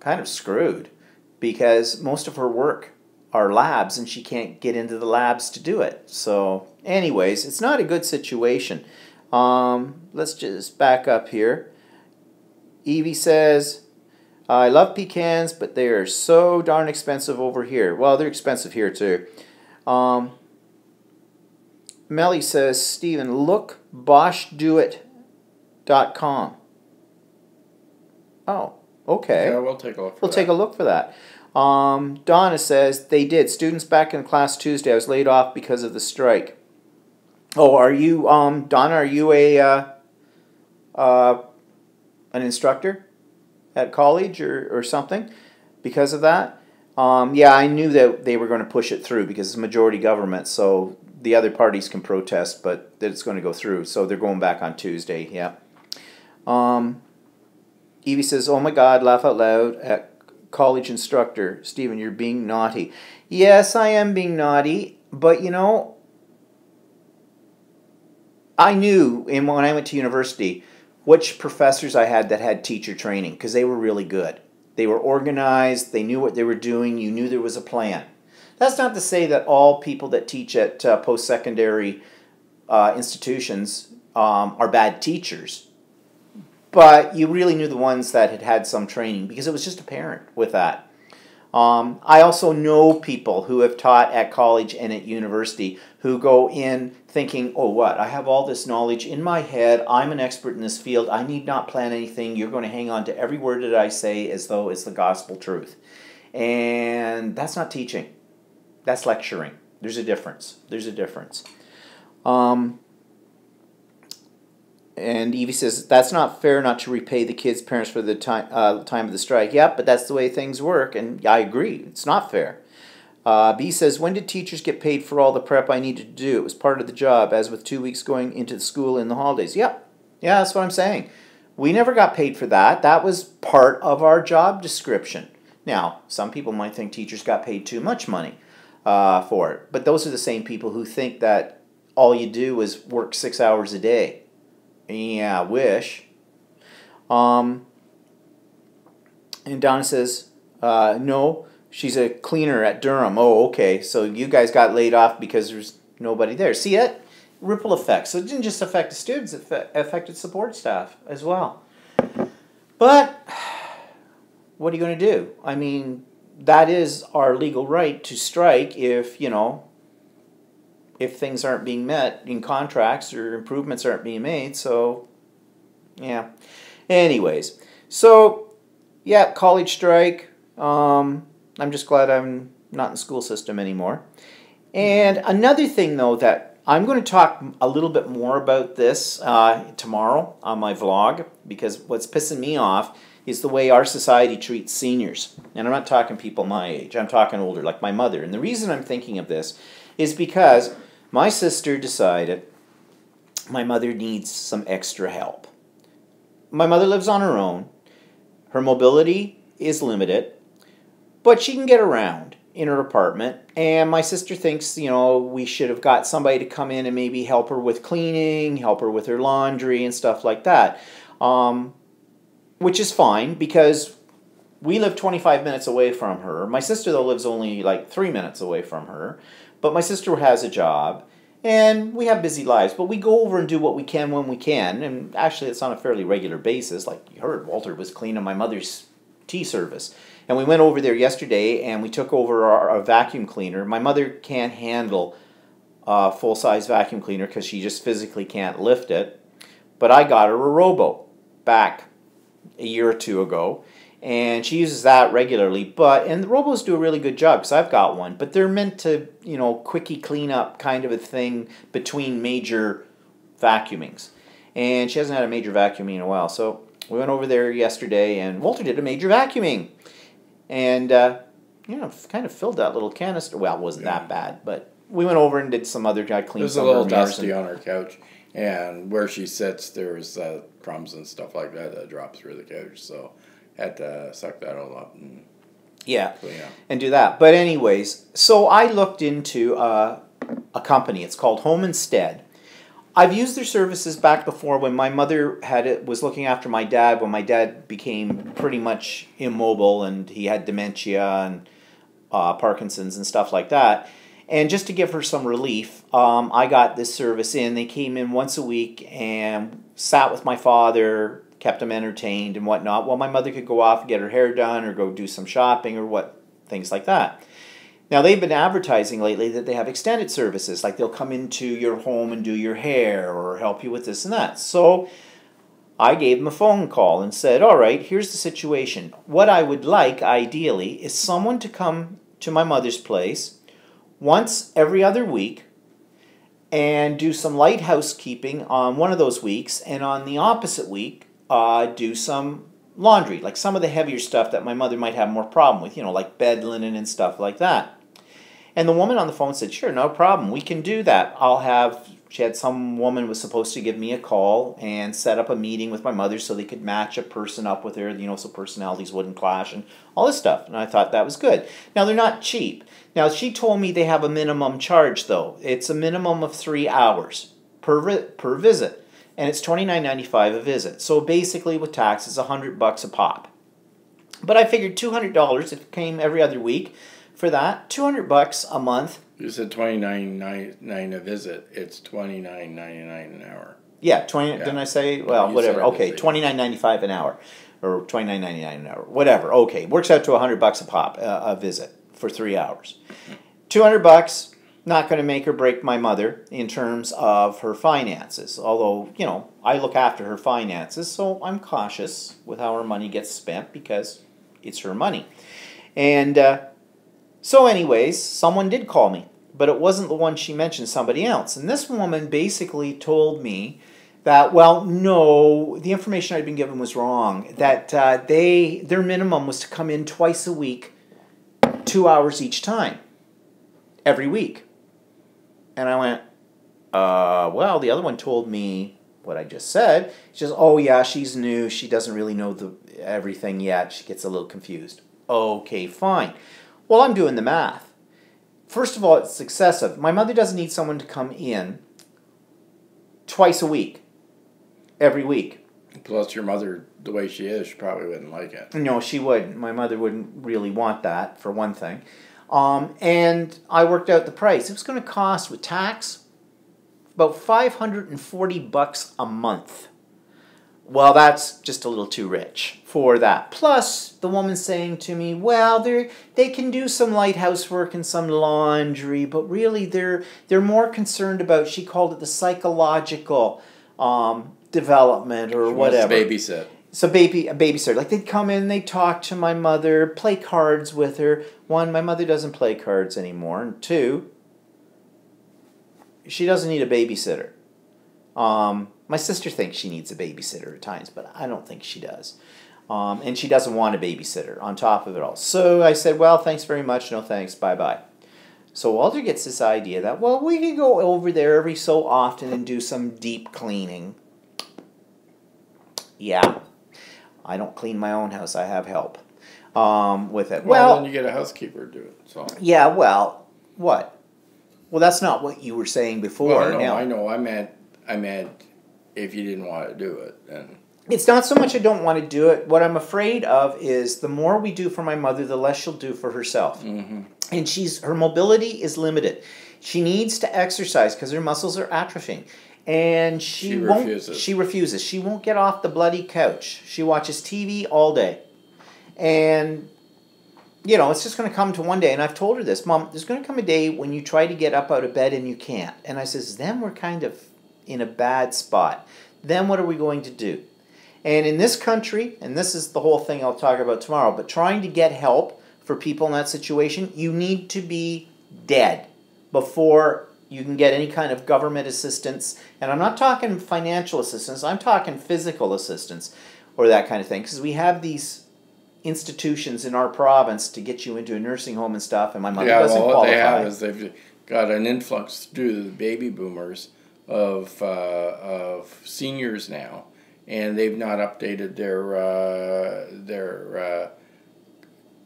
Speaker 1: kind of screwed because most of her work are labs and she can't get into the labs to do it. So anyways, it's not a good situation. Let's just back up here. Evie says, I love pecans, but they are so darn expensive over here. Well, they're expensive here too. Melly says, Stephen, look boschdoit.com. Oh, okay.
Speaker 2: Yeah, we'll take a look for
Speaker 1: We'll
Speaker 2: that.
Speaker 1: take a look for that. Donna says, they did. Students back in class Tuesday. I was laid off because of the strike. Oh, are you, Donna, are you an instructor at college or something because of that? Yeah, I knew that they were going to push it through because it's majority government, so the other parties can protest, but that it's going to go through. So they're going back on Tuesday, yeah. Evie says, oh my God, laugh out loud at college instructor. Stephen, you're being naughty. Yes, I am being naughty, but you know, I knew when I went to university which professors I had that had teacher training because they were really good. They were organized, they knew what they were doing, you knew there was a plan. That's not to say that all people that teach at post-secondary institutions are bad teachers. But you really knew the ones that had had some training because it was just apparent with that. I also know people who have taught at college and at university who go in thinking, oh what, I have all this knowledge in my head, I'm an expert in this field, I need not plan anything, you're going to hang on to every word that I say as though it's the gospel truth. And that's not teaching. That's lecturing. There's a difference. There's a difference. And Evie says, that's not fair not to repay the kids' parents for the time of the strike. Yep, but that's the way things work, and I agree. It's not fair. B says, when did teachers get paid for all the prep I needed to do? It was part of the job, as with 2 weeks going into the school in the holidays. Yep. Yeah, that's what I'm saying. We never got paid for that. That was part of our job description. Now, some people might think teachers got paid too much money for it, but those are the same people who think that all you do is work 6 hours a day. Yeah, wish. And Donna says, no, she's a cleaner at Durham. Oh, okay. So you guys got laid off because there's nobody there. See it? Ripple effect. So it didn't just affect the students, it affected support staff as well. But what are you going to do? I mean, that is our legal right to strike if, you know, if things aren't being met in contracts or improvements aren't being made. So, yeah. Anyways, so, yeah, college strike. I'm just glad I'm not in the school system anymore. And another thing, though, that I'm going to talk a little bit more about this tomorrow on my vlog, because what's pissing me off is the way our society treats seniors. And I'm not talking people my age. I'm talking older, like my mother. And the reason I'm thinking of this is because my sister decided my mother needs some extra help. My mother lives on her own. Her mobility is limited, but she can get around in her apartment. And my sister thinks, you know, we should have got somebody to come in and maybe help her with cleaning, help her with her laundry and stuff like that. Which is fine because we live 25 minutes away from her. My sister, though, lives only like 3 minutes away from her. But my sister has a job, and we have busy lives. But we go over and do what we can when we can. And actually, it's on a fairly regular basis. Like you heard, Walter was cleaning my mother's tea service. And we went over there yesterday, and we took over our vacuum cleaner. My mother can't handle a full-size vacuum cleaner because she just physically can't lift it. But I got her a Robo back a year or two ago. And she uses that regularly, and the Robos do a really good job because I've got one, but they're meant to, you know, quickie clean up kind of a thing between major vacuumings. And she hasn't had a major vacuuming in a while, so we went over there yesterday, and Walter did a major vacuuming. And, you know, kind of filled that little canister. Well, it wasn't that bad, but we went over and did some other. I cleaned
Speaker 2: There's a
Speaker 1: some
Speaker 2: little
Speaker 1: of her mirrors
Speaker 2: dusty on her couch, and where she sits, there's crumbs and stuff like that drop through the couch. So had to suck that all up and clean up.
Speaker 1: And do that. But anyways, so I looked into a company. It's called Home Instead. I've used their services back before when my mother was looking after my dad when my dad became pretty much immobile and he had dementia and Parkinson's and stuff like that. And just to give her some relief, I got this service in. They came in once a week and sat with my father, kept him entertained and whatnot, while my mother could go off and get her hair done or go do some shopping or things like that. Now, they've been advertising lately that they have extended services, like they'll come into your home and do your hair or help you with this and that. So I gave them a phone call and said, all right, here's the situation. What I would like, ideally, is someone to come to my mother's place once every other week and do some light housekeeping on one of those weeks, and on the opposite week, do some laundry, like some of the heavier stuff that my mother might have more problem with, like bed linen and stuff like that. And the woman on the phone said, sure, no problem, we can do that. She had some woman was supposed to give me a call and set up a meeting with my mother so they could match a person up with her, so personalities wouldn't clash and all this stuff. And I thought that was good. Now, they're not cheap. Now, she told me they have a minimum charge, though. It's a minimum of 3 hours per visit. And it's $29.95 a visit. So basically, with taxes, $100 a pop. But I figured $200 if it came every other week for that. $200 a month.
Speaker 2: You said $29.99 a visit. It's $29.99 an hour.
Speaker 1: Yeah, didn't I say? Well, whatever. Okay, $29.95 an hour, or $29.99 an hour, whatever. Okay, works out to $100 a pop a visit for 3 hours. $200. Not going to make or break my mother in terms of her finances. Although, I look after her finances, so I'm cautious with how her money gets spent because it's her money. And so anyways, someone did call me, but it wasn't the one she mentioned, somebody else. And this woman basically told me that, well, no, the information I'd been given was wrong, that their minimum was to come in twice a week, 2 hours each time, every week. And I went, well, the other one told me what I just said. She says, oh, yeah, she's new. She doesn't really know everything yet. She gets a little confused. Okay, fine. Well, I'm doing the math. First of all, it's excessive. My mother doesn't need someone to come in twice a week, every week.
Speaker 2: Plus, your mother, the way she is, she probably wouldn't like it.
Speaker 1: No, she wouldn't. My mother wouldn't really want that, for one thing. And I worked out the price. It was going to cost, with tax, about $540 a month. Well, that's just a little too rich for that. Plus, the woman saying to me, well, they can do some light housework and some laundry, but really they're more concerned about, she called it the psychological development or whatever.
Speaker 2: Babysit.
Speaker 1: So a babysitter. Like, they'd come in, they'd talk to my mother, play cards with her. One, my mother doesn't play cards anymore. And two, she doesn't need a babysitter. My sister thinks she needs a babysitter at times, but I don't think she does. And she doesn't want a babysitter on top of it all. So I said, well, thanks very much. No thanks. Bye-bye. So Walter gets this idea that, well, we can go over there every so often and do some deep cleaning. Yeah. I don't clean my own house. I have help with it.
Speaker 2: Well, then you get a housekeeper to do it. So.
Speaker 1: Yeah, well, what? Well, that's not what you were saying before.
Speaker 2: Well, I know. I meant if you didn't want to do it, then.
Speaker 1: It's not so much I don't want to do it. What I'm afraid of is the more we do for my mother, the less she'll do for herself. Mm-hmm. And her mobility is limited. She needs to exercise because her muscles are atrophying. And she refuses. She refuses. She won't get off the bloody couch. She watches TV all day. And, it's just going to come to one day. And I've told her this, Mom, there's going to come a day when you try to get up out of bed and you can't. And I says, then we're kind of in a bad spot. Then what are we going to do? And in this country, and this is the whole thing I'll talk about tomorrow, but trying to get help for people in that situation, you need to be dead before you can get any kind of government assistance. And I'm not talking financial assistance, I'm talking physical assistance or that kind of thing. Because we have these institutions in our province to get you into a nursing home and stuff, and my mother doesn't qualify.
Speaker 2: What they have is got an influx due to the baby boomers of seniors now, and they've not updated their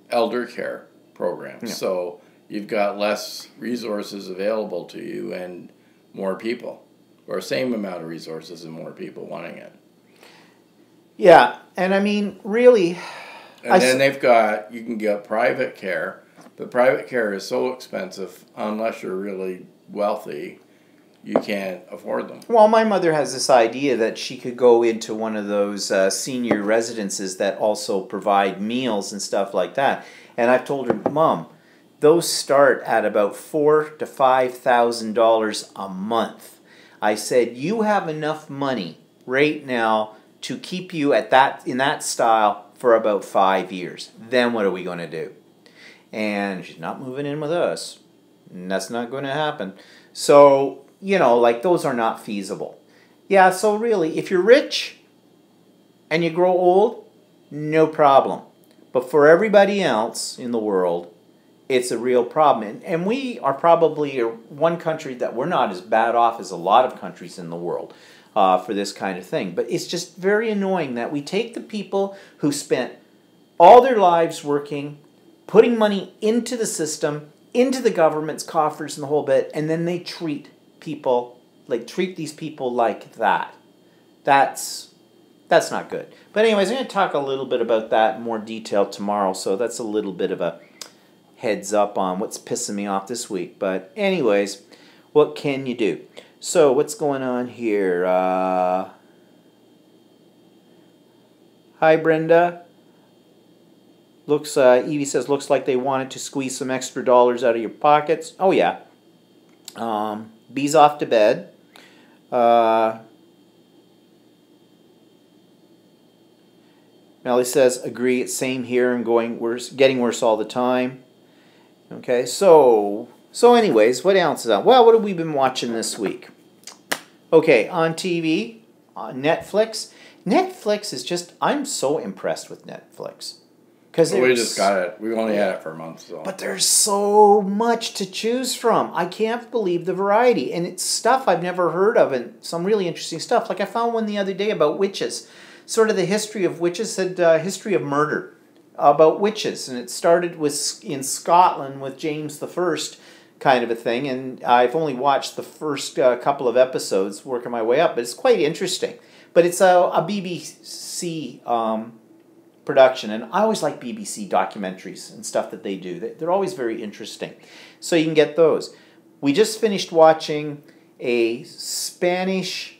Speaker 2: elder care program.
Speaker 1: Yeah.
Speaker 2: So you've got less resources available to you and more people, or same amount of resources and more people wanting it.
Speaker 1: Yeah, and I mean, really...
Speaker 2: And then you can get private care, but private care is so expensive unless you're really wealthy, you can't afford them.
Speaker 1: Well, my mother has this idea that she could go into one of those senior residences that also provide meals and stuff like that. And I've told her, Mom, those start at about $4,000 to $5,000 a month. I said, you have enough money right now to keep you at in that style for about 5 years. Then what are we going to do? And she's not moving in with us. And that's not going to happen. So, like those are not feasible. Yeah, so really, if you're rich and you grow old, no problem. But for everybody else in the world, it's a real problem. And we are probably one country that we're not as bad off as a lot of countries in the world. For this kind of thing. But it's just very annoying that we take the people who spent all their lives working, putting money into the system, into the government's coffers and the whole bit, and then they treat these people like that. That's not good. But anyways, I'm going to talk a little bit about that in more detail tomorrow, so that's a little bit of a heads up on what's pissing me off this week. But anyways, what can you do? So, what's going on here? Hi, Brenda. Evie says, looks like they wanted to squeeze some extra dollars out of your pockets. Oh, yeah. B's off to bed. Melly says, agree, it's same here and getting worse all the time. Okay, so anyways, what else is on? Well, what have we been watching this week? Okay, on TV, on Netflix. Netflix is just, I'm so impressed with Netflix.
Speaker 2: We just got it. We've only had it for a month. So.
Speaker 1: But there's so much to choose from. I can't believe the variety. And it's stuff I've never heard of and some really interesting stuff. Like I found one the other day about witches. Sort of the history of witches and history of murder. About witches. And it started in Scotland with James I kind of a thing. And I've only watched the first couple of episodes, working my way up. But it's quite interesting. But it's a BBC production, and I always like BBC documentaries and stuff that they do. They're always very interesting. So you can get those. We just finished watching a Spanish...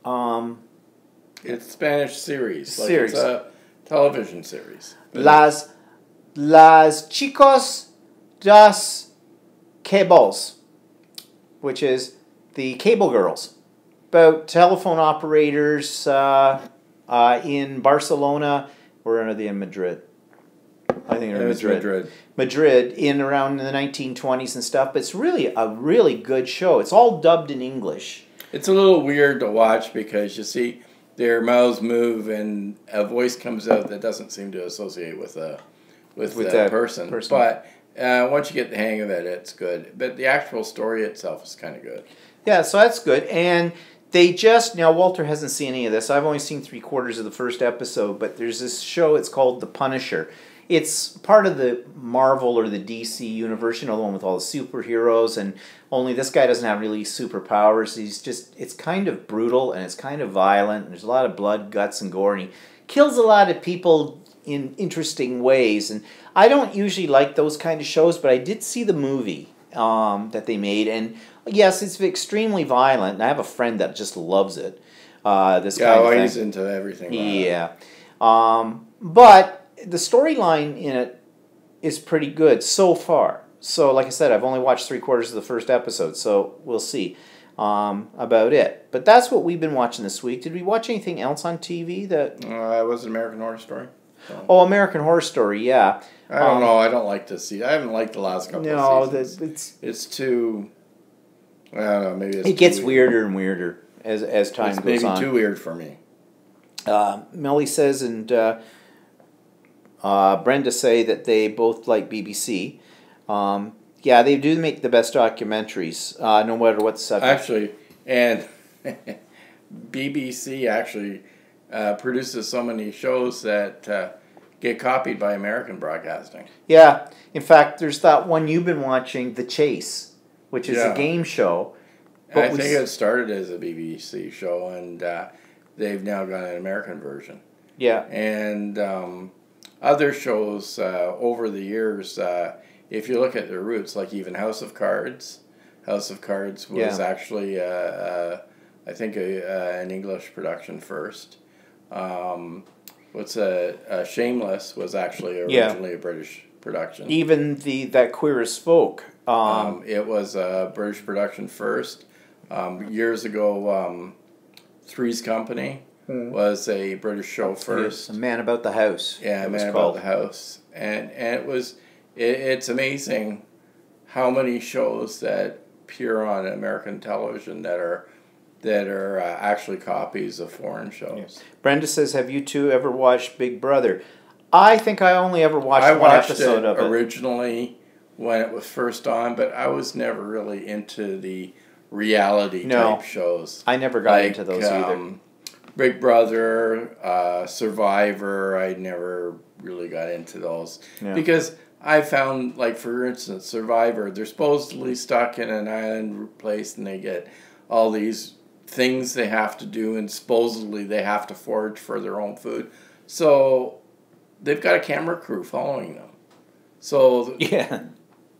Speaker 2: it's Spanish series. It's a television series.
Speaker 1: Las Chicos dos Cables, which is the Cable Girls. About telephone operators... in Barcelona, or are they in Madrid? I think they're in Madrid. Madrid in around the 1920s and stuff. But it's really a really good show. It's all dubbed in English.
Speaker 2: It's a little weird to watch because you see their mouths move and a voice comes out that doesn't seem to associate with that person. But once you get the hang of it, it's good. But the actual story itself is kind of good.
Speaker 1: Yeah, so that's good. And now Walter hasn't seen any of this. I've only seen 3/4 of the first episode, but there's this show, it's called The Punisher. It's part of the Marvel or the DC universe, the one with all the superheroes, and only this guy doesn't have really superpowers. It's kind of brutal, and it's kind of violent, and there's a lot of blood, guts, and gore, and he kills a lot of people in interesting ways. And I don't usually like those kind of shows, but I did see the movie that they made, and yes, it's extremely violent, and I have a friend that just loves it. Kind of thing.
Speaker 2: He's into everything.
Speaker 1: Yeah. But the storyline in it is pretty good so far. So, like I said, I've only watched 3/4 of the first episode, so we'll see about it. But that's what we've been watching this week. Did we watch anything else on TV that...
Speaker 2: it was American Horror Story. So.
Speaker 1: Oh, American Horror Story, yeah.
Speaker 2: I don't know. I don't like to see. I haven't liked the last couple of seasons. It's too... I don't know. Maybe it
Speaker 1: gets weirder and weirder as time goes on.
Speaker 2: Maybe too weird for me.
Speaker 1: Melly says and Brenda say that they both like BBC. Yeah, they do make the best documentaries, no matter what the subject.
Speaker 2: Actually, and BBC actually produces so many shows that get copied by American broadcasting.
Speaker 1: Yeah. In fact, there's that one you've been watching, The Chase, which is
Speaker 2: Yeah.
Speaker 1: a game show.
Speaker 2: I think it started as a BBC show, and they've now got an American version.
Speaker 1: Yeah.
Speaker 2: And other shows over the years, if you look at their roots, like even House of Cards. House of Cards was actually, I think, an English production first. Shameless was actually originally a British production.
Speaker 1: Even that Queer as Folk.
Speaker 2: It was a British production first. Years ago, Three's Company was a British show first.
Speaker 1: A Man About the House.
Speaker 2: Yeah, Man About the House. And it's amazing how many shows that appear on American television that are actually copies of foreign shows.
Speaker 1: Yes. Brenda says, have you two ever watched Big Brother? I think I only ever watched one episode of it.
Speaker 2: Originally when it was first on, but I was never really into the reality type shows.
Speaker 1: I never got into those either.
Speaker 2: Big Brother, Survivor, I never really got into those. Yeah. Because I found, like, for instance, Survivor, they're supposedly stuck in an island place and they get all these things they have to do, and supposedly they have to forage for their own food. So they've got a camera crew following them. So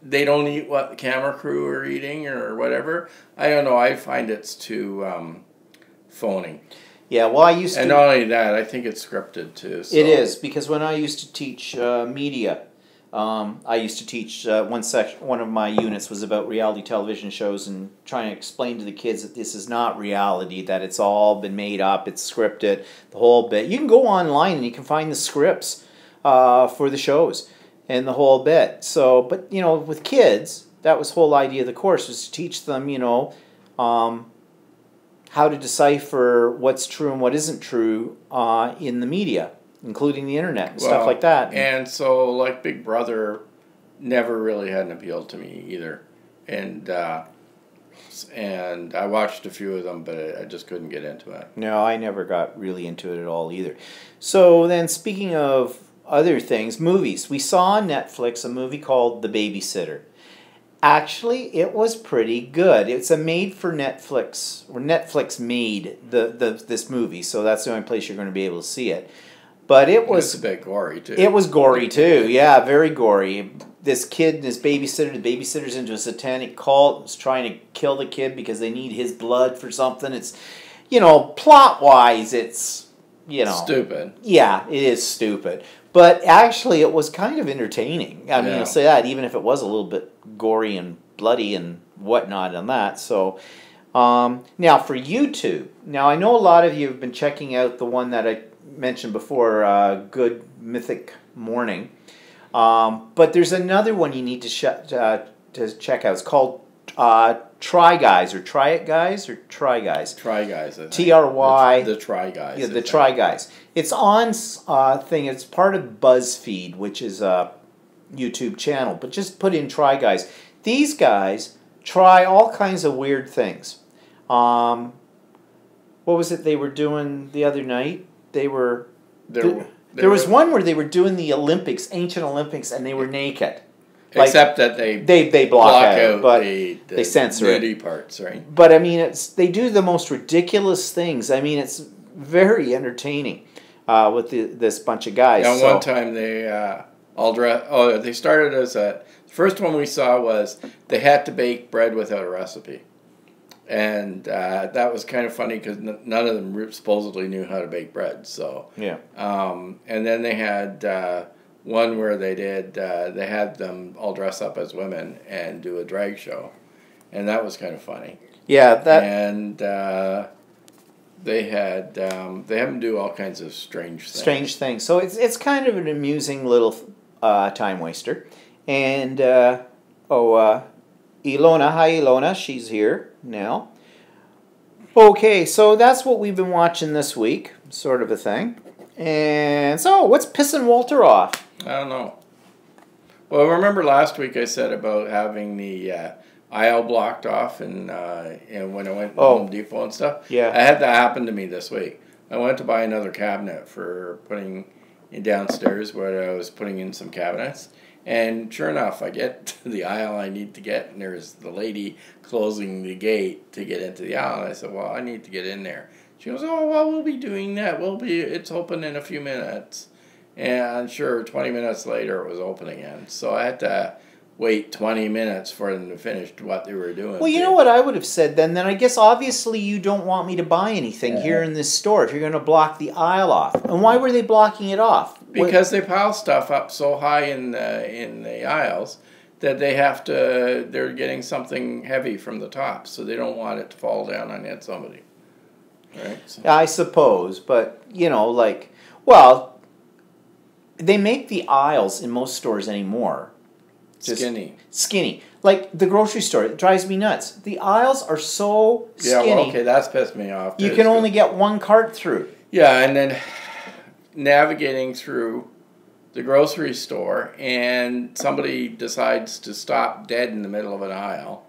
Speaker 2: they don't eat what the camera crew are eating or whatever. I don't know. I find it's too phony.
Speaker 1: Yeah, well, I used to...
Speaker 2: And not only that, I think it's scripted too. So.
Speaker 1: It is, because when I used to teach media, I used to teach one of my units was about reality television shows and trying to explain to the kids that this is not reality, that it's all been made up, it's scripted, the whole bit. You can go online and you can find the scripts for the shows and the whole bit. So, but, you know, with kids, that was the whole idea of the course, was to teach them, you know, how to decipher what's true and what isn't true in the media, including the internet and stuff like that.
Speaker 2: And so, like, Big Brother never really had an appeal to me either. And I watched a few of them, but I just couldn't get into it.
Speaker 1: No, I never got really into it at all either. So then, speaking of other things, movies. We saw on Netflix a movie called The Babysitter. Actually, it was pretty good. It's a made for Netflix, or Netflix made this movie, so that's the only place you're going to be able to see it. But it was
Speaker 2: a bit gory too.
Speaker 1: It was gory too, yeah, very gory. This kid and his babysitter, the babysitter's into a satanic cult, is trying to kill the kid because they need his blood for something. It's, you know, plot-wise, it's, you know...
Speaker 2: stupid.
Speaker 1: Yeah, it is stupid. But actually, it was kind of entertaining. I mean, I'll say that, even if it was a little bit gory and bloody and whatnot on that. So, now for YouTube. Now, I know a lot of you have been checking out the one that I mentioned before, Good Mythic Morning. But there's another one you need to check out. It's called Try Guys, or Try It Guys, or Try Guys.
Speaker 2: Try Guys.
Speaker 1: TRY.
Speaker 2: The Try Guys.
Speaker 1: Yeah, the Try Guys. It's on It's part of BuzzFeed, which is a YouTube channel. But just put in Try Guys. These guys try all kinds of weird things. What was it they were doing the other night? There was one where they were doing the Olympics, ancient Olympics, and they were naked.
Speaker 2: Except that they
Speaker 1: block out, but
Speaker 2: the
Speaker 1: they censor
Speaker 2: nudity parts, right?
Speaker 1: But I mean, they do the most ridiculous things. I mean, it's very entertaining with this bunch of guys.
Speaker 2: Yeah, one time they all dress. Oh, they started as the first one we saw was they had to bake bread without a recipe. And that was kind of funny because none of them supposedly knew how to bake bread. So
Speaker 1: yeah.
Speaker 2: And then they had one where they had them all dress up as women and do a drag show, and that was kind of funny.
Speaker 1: Yeah,
Speaker 2: And they had them do all kinds of strange things.
Speaker 1: So it's kind of an amusing little time waster. And Ilona, hi Ilona, she's here now. Okay, so that's what we've been watching this week, sort of a thing. And so, what's pissing Walter off?
Speaker 2: I don't know. Well, remember last week I said about having the aisle blocked off and when I went to Home Depot and stuff?
Speaker 1: Yeah.
Speaker 2: I had that happen to me this week. I went to buy another cabinet for putting downstairs where I was putting in some cabinets. And sure enough, I get to the aisle I need to get, and there's the lady closing the gate to get into the aisle. And I said, well, I need to get in there. She goes, oh, well, we'll be doing that. It's open in a few minutes. And sure, 20 minutes later, it was open again. So I had to wait 20 minutes for them to finish what they were doing.
Speaker 1: Well, you know what I would have said then? Then I guess obviously you don't want me to buy anything here in this store if you're going to block the aisle off. And why were they blocking it off?
Speaker 2: Because they pile stuff up so high in the aisles that they're getting something heavy from the top, so they don't want it to fall down and hit somebody. Right? So.
Speaker 1: I suppose, but, well, they make the aisles in most stores anymore just skinny. Like the grocery store, it drives me nuts. The aisles are so skinny.
Speaker 2: Yeah, well, okay, that's pissed me off.
Speaker 1: You can only get one cart through.
Speaker 2: Yeah, and then navigating through the grocery store and somebody decides to stop dead in the middle of an aisle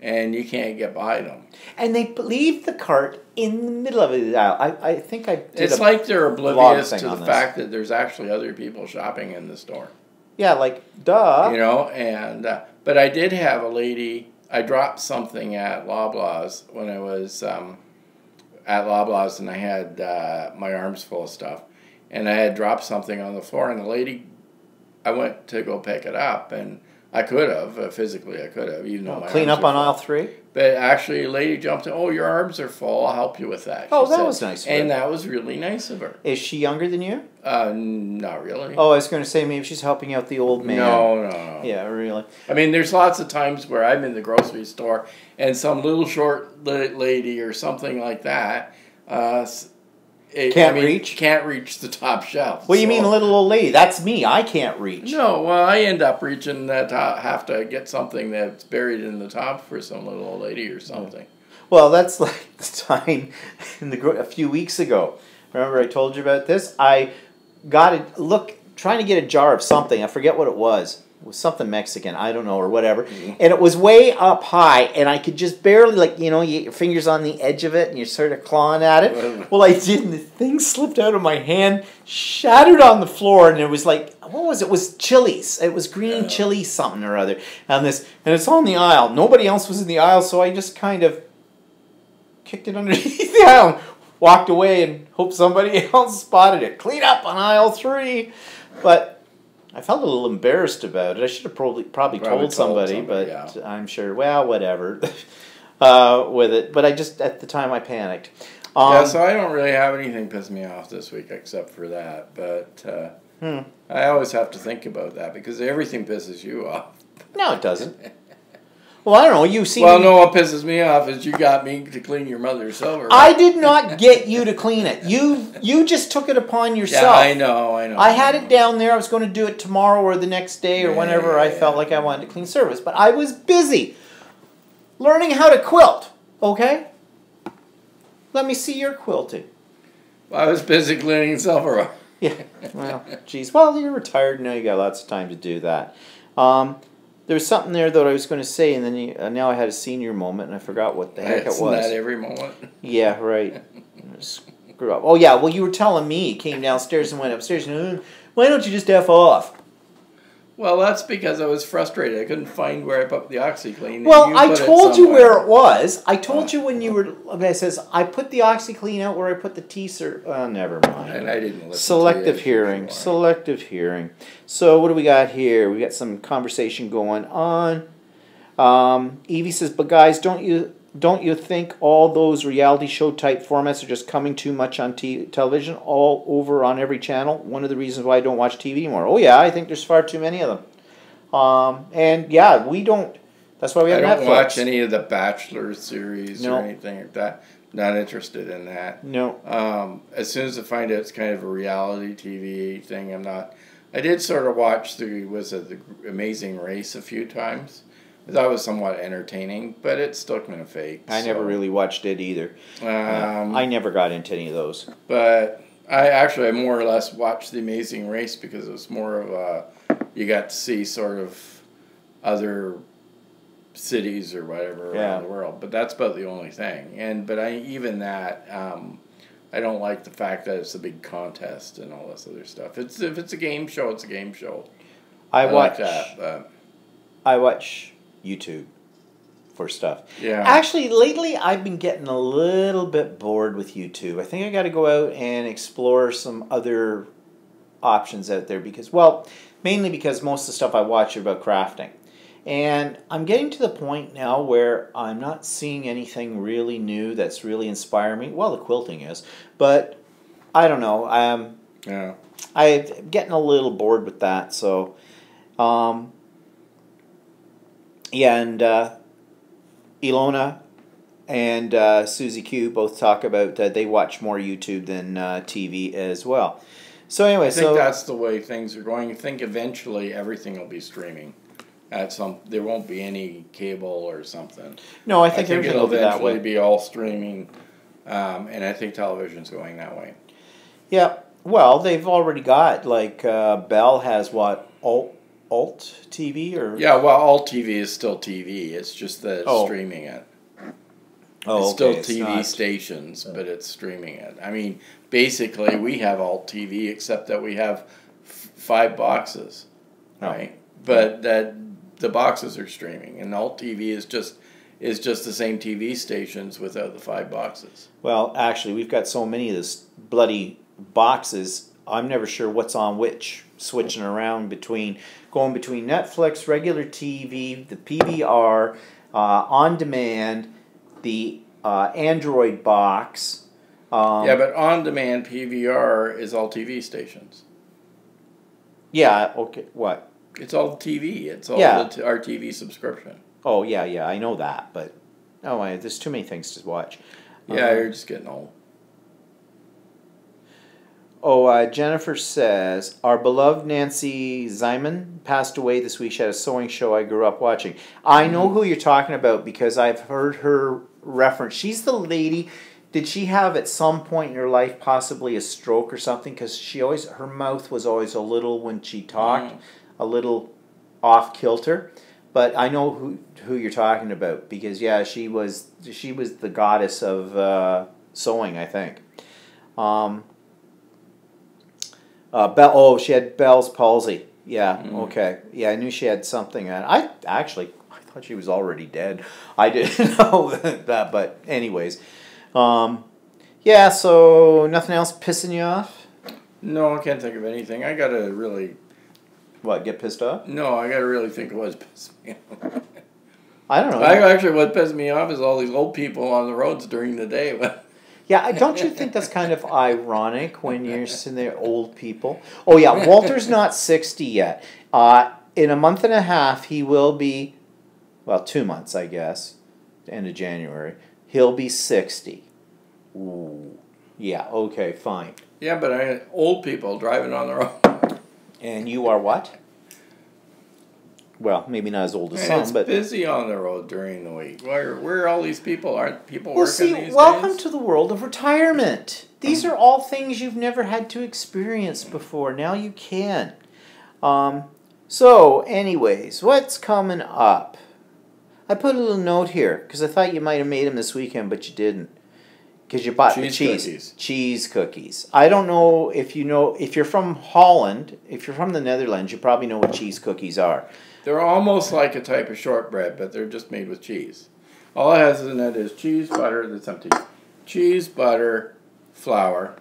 Speaker 2: and you can't get by them.
Speaker 1: And they leave the cart in the middle of the aisle. I think I did
Speaker 2: It's like they're oblivious to the fact that there's actually other people shopping in the store.
Speaker 1: Yeah, like, duh.
Speaker 2: But I did have a lady, I dropped something at Loblaws when I was at Loblaws and I had my arms full of stuff. And I had dropped something on the floor, and the lady, I went to go pick it up, and I could have, physically I could have, even though my
Speaker 1: clean
Speaker 2: arms
Speaker 1: up on
Speaker 2: full.
Speaker 1: aisle 3?
Speaker 2: But actually, a lady jumped in, oh, your arms are full, I'll help you with that.
Speaker 1: Oh, that was nice of her.
Speaker 2: And that was really nice of her.
Speaker 1: Is she younger than you?
Speaker 2: Not really.
Speaker 1: Oh, I was going to say maybe she's helping out the old man.
Speaker 2: No.
Speaker 1: Yeah, really.
Speaker 2: I mean, there's lots of times where I'm in the grocery store, and some little short lady or something like that
Speaker 1: Can't
Speaker 2: reach the top shelf.
Speaker 1: What do you mean, little old lady? That's me. I can't reach.
Speaker 2: No, well, I end up reaching the top, have to get something that's buried in the top for some little old lady or something.
Speaker 1: Well, that's like the time a few weeks ago. Remember I told you about this? I got trying to get a jar of something. I forget what it was. It was something Mexican, I don't know, or whatever. Mm-hmm. And it was way up high, and I could just barely, you get your fingers on the edge of it, and you're sort of clawing at it. Well, I did, and the thing slipped out of my hand, shattered on the floor, and it was like, what was it? It was chilies. It was green chili something or other. And it's on the aisle. Nobody else was in the aisle, so I just kind of kicked it underneath the aisle, walked away, and hoped somebody else spotted it. Clean up on aisle 3. But I felt a little embarrassed about it. I should have probably told somebody, but yeah. I'm sure, well, whatever, with it. But at the time, I panicked.
Speaker 2: So I don't really have anything piss me off this week except for that. But I always have to think about that because everything pisses you off.
Speaker 1: No, it doesn't. Well, I don't know. You see.
Speaker 2: Well, no. What pisses me off is you got me to clean your mother's silver.
Speaker 1: I did not get you to clean it. You just took it upon yourself.
Speaker 2: Yeah, I know.
Speaker 1: I had it down there. I was going to do it tomorrow or the next day or whenever I felt like I wanted to clean service. But I was busy learning how to quilt. Okay. Let me see your quilting.
Speaker 2: Well, I was busy cleaning silver.
Speaker 1: Yeah. Well, geez. Well, you're retired now. You got lots of time to do that. There was something there that I was going to say, and then now I had a senior moment, and I forgot what the heck it was.
Speaker 2: Isn't that every moment?
Speaker 1: Yeah, right. Screw up. Oh, yeah, well, you were telling me. He came downstairs and went upstairs. And, why don't you just F off?
Speaker 2: Well, that's because I was frustrated. I couldn't find where I put the OxyClean.
Speaker 1: Well, I told you where it was. I told you when you were... Okay, it says, I put the OxyClean out where I put the T-cert... Oh, never mind.
Speaker 2: And I didn't listen
Speaker 1: Selective hearing. Selective hearing. So, what do we got here? We got some conversation going on. Evie says, but guys, don't you think all those reality show type formats are just coming too much on television all over on every channel? One of the reasons why I don't watch TV anymore. Oh yeah, I think there's far too many of them. And yeah, we don't. That's why we have Netflix.
Speaker 2: I don't watch any of the Bachelor series or anything like that. Not interested in that.
Speaker 1: No.
Speaker 2: As soon as I find out it's kind of a reality TV thing, I'm not. I did sort of watch the Amazing Race a few times. That was somewhat entertaining, but it's still kind of fake.
Speaker 1: I never really watched it either. I never got into any of those.
Speaker 2: But I more or less watched The Amazing Race because it was more of you got to see sort of other cities or whatever around the world. But that's about the only thing. But I don't like the fact that it's a big contest and all this other stuff. If it's a game show, it's a game show. I like that. But
Speaker 1: I watch YouTube for stuff.
Speaker 2: Yeah.
Speaker 1: Actually, lately I've been getting a little bit bored with YouTube. I think I got to go out and explore some other options out there mainly because most of the stuff I watch are about crafting. And I'm getting to the point now where I'm not seeing anything really new that's really inspiring me. Well, the quilting is, but I don't know. I'm getting a little bored with that. So, and Ilona and Susie Q both talk about they watch more YouTube than TV as well. So anyway,
Speaker 2: I think that's the way things are going. I think eventually everything will be streaming. There won't be any cable or something.
Speaker 1: No, I think everything will be that way.
Speaker 2: It'll eventually be all streaming, and I think television's going that way.
Speaker 1: Yeah, well, they've already got Bell has what alt TV or
Speaker 2: alt TV is still TV. It's just that it's streaming it.
Speaker 1: Oh,
Speaker 2: it's still TV stations, but it's streaming it. I mean, basically, we have alt TV except that we have 5 boxes, right? But the boxes are streaming, and alt TV is just the same TV stations without the 5 boxes.
Speaker 1: Well, actually, we've got so many of these bloody boxes. I'm never sure what's on which. Switching around going between Netflix, regular TV, the PVR, on demand, the Android box.
Speaker 2: But on demand PVR is all TV stations.
Speaker 1: Yeah. Okay. What?
Speaker 2: It's all TV. It's all our TV subscription.
Speaker 1: Oh, yeah, I know that, but there's too many things to watch.
Speaker 2: Yeah, you're just getting old.
Speaker 1: Jennifer says, our beloved Nancy Zyman passed away this week. She had a sewing show I grew up watching. I know who you're talking about because I've heard her reference. She's the lady. Did she have at some point in her life possibly a stroke or something? Because her mouth was always a little, when she talked, a little off kilter. But I know who you're talking about because she was the goddess of sewing, I think. She had Bell's palsy. Yeah, okay. Yeah, I knew she had something. I thought she was already dead. I didn't know that, but anyways. So nothing else pissing you off?
Speaker 2: No, I can't think of anything. I gotta really...
Speaker 1: What, get pissed off?
Speaker 2: No, I gotta really think of what's pissing me off.
Speaker 1: I don't know.
Speaker 2: Actually, what pisses me off is all these old people on the roads during the day.
Speaker 1: Yeah, don't you think that's kind of ironic when you're sitting there, old people? Oh, yeah, Walter's not 60 yet. In a month and a half, he will be, 2 months, I guess, end of January. He'll be 60. Ooh. Yeah, okay, fine.
Speaker 2: Yeah, but old people driving on the road.
Speaker 1: And you are what? Well, maybe not as old as some, but...
Speaker 2: It's busy on the road during the week. Where are all these people? Aren't people working these
Speaker 1: welcome
Speaker 2: days?
Speaker 1: To the world of retirement. These are all things you've never had to experience before. Now you can. So, anyways, what's coming up? I put a little note here, because I thought you might have made them this weekend, but you didn't. Because you bought the cheese cookies. I don't know if you're from Holland, if you're from the Netherlands, you probably know what cheese cookies are.
Speaker 2: They're almost like a type of shortbread, but they're just made with cheese. All it has in it is cheese, butter, that's empty. Cheese, butter, flour,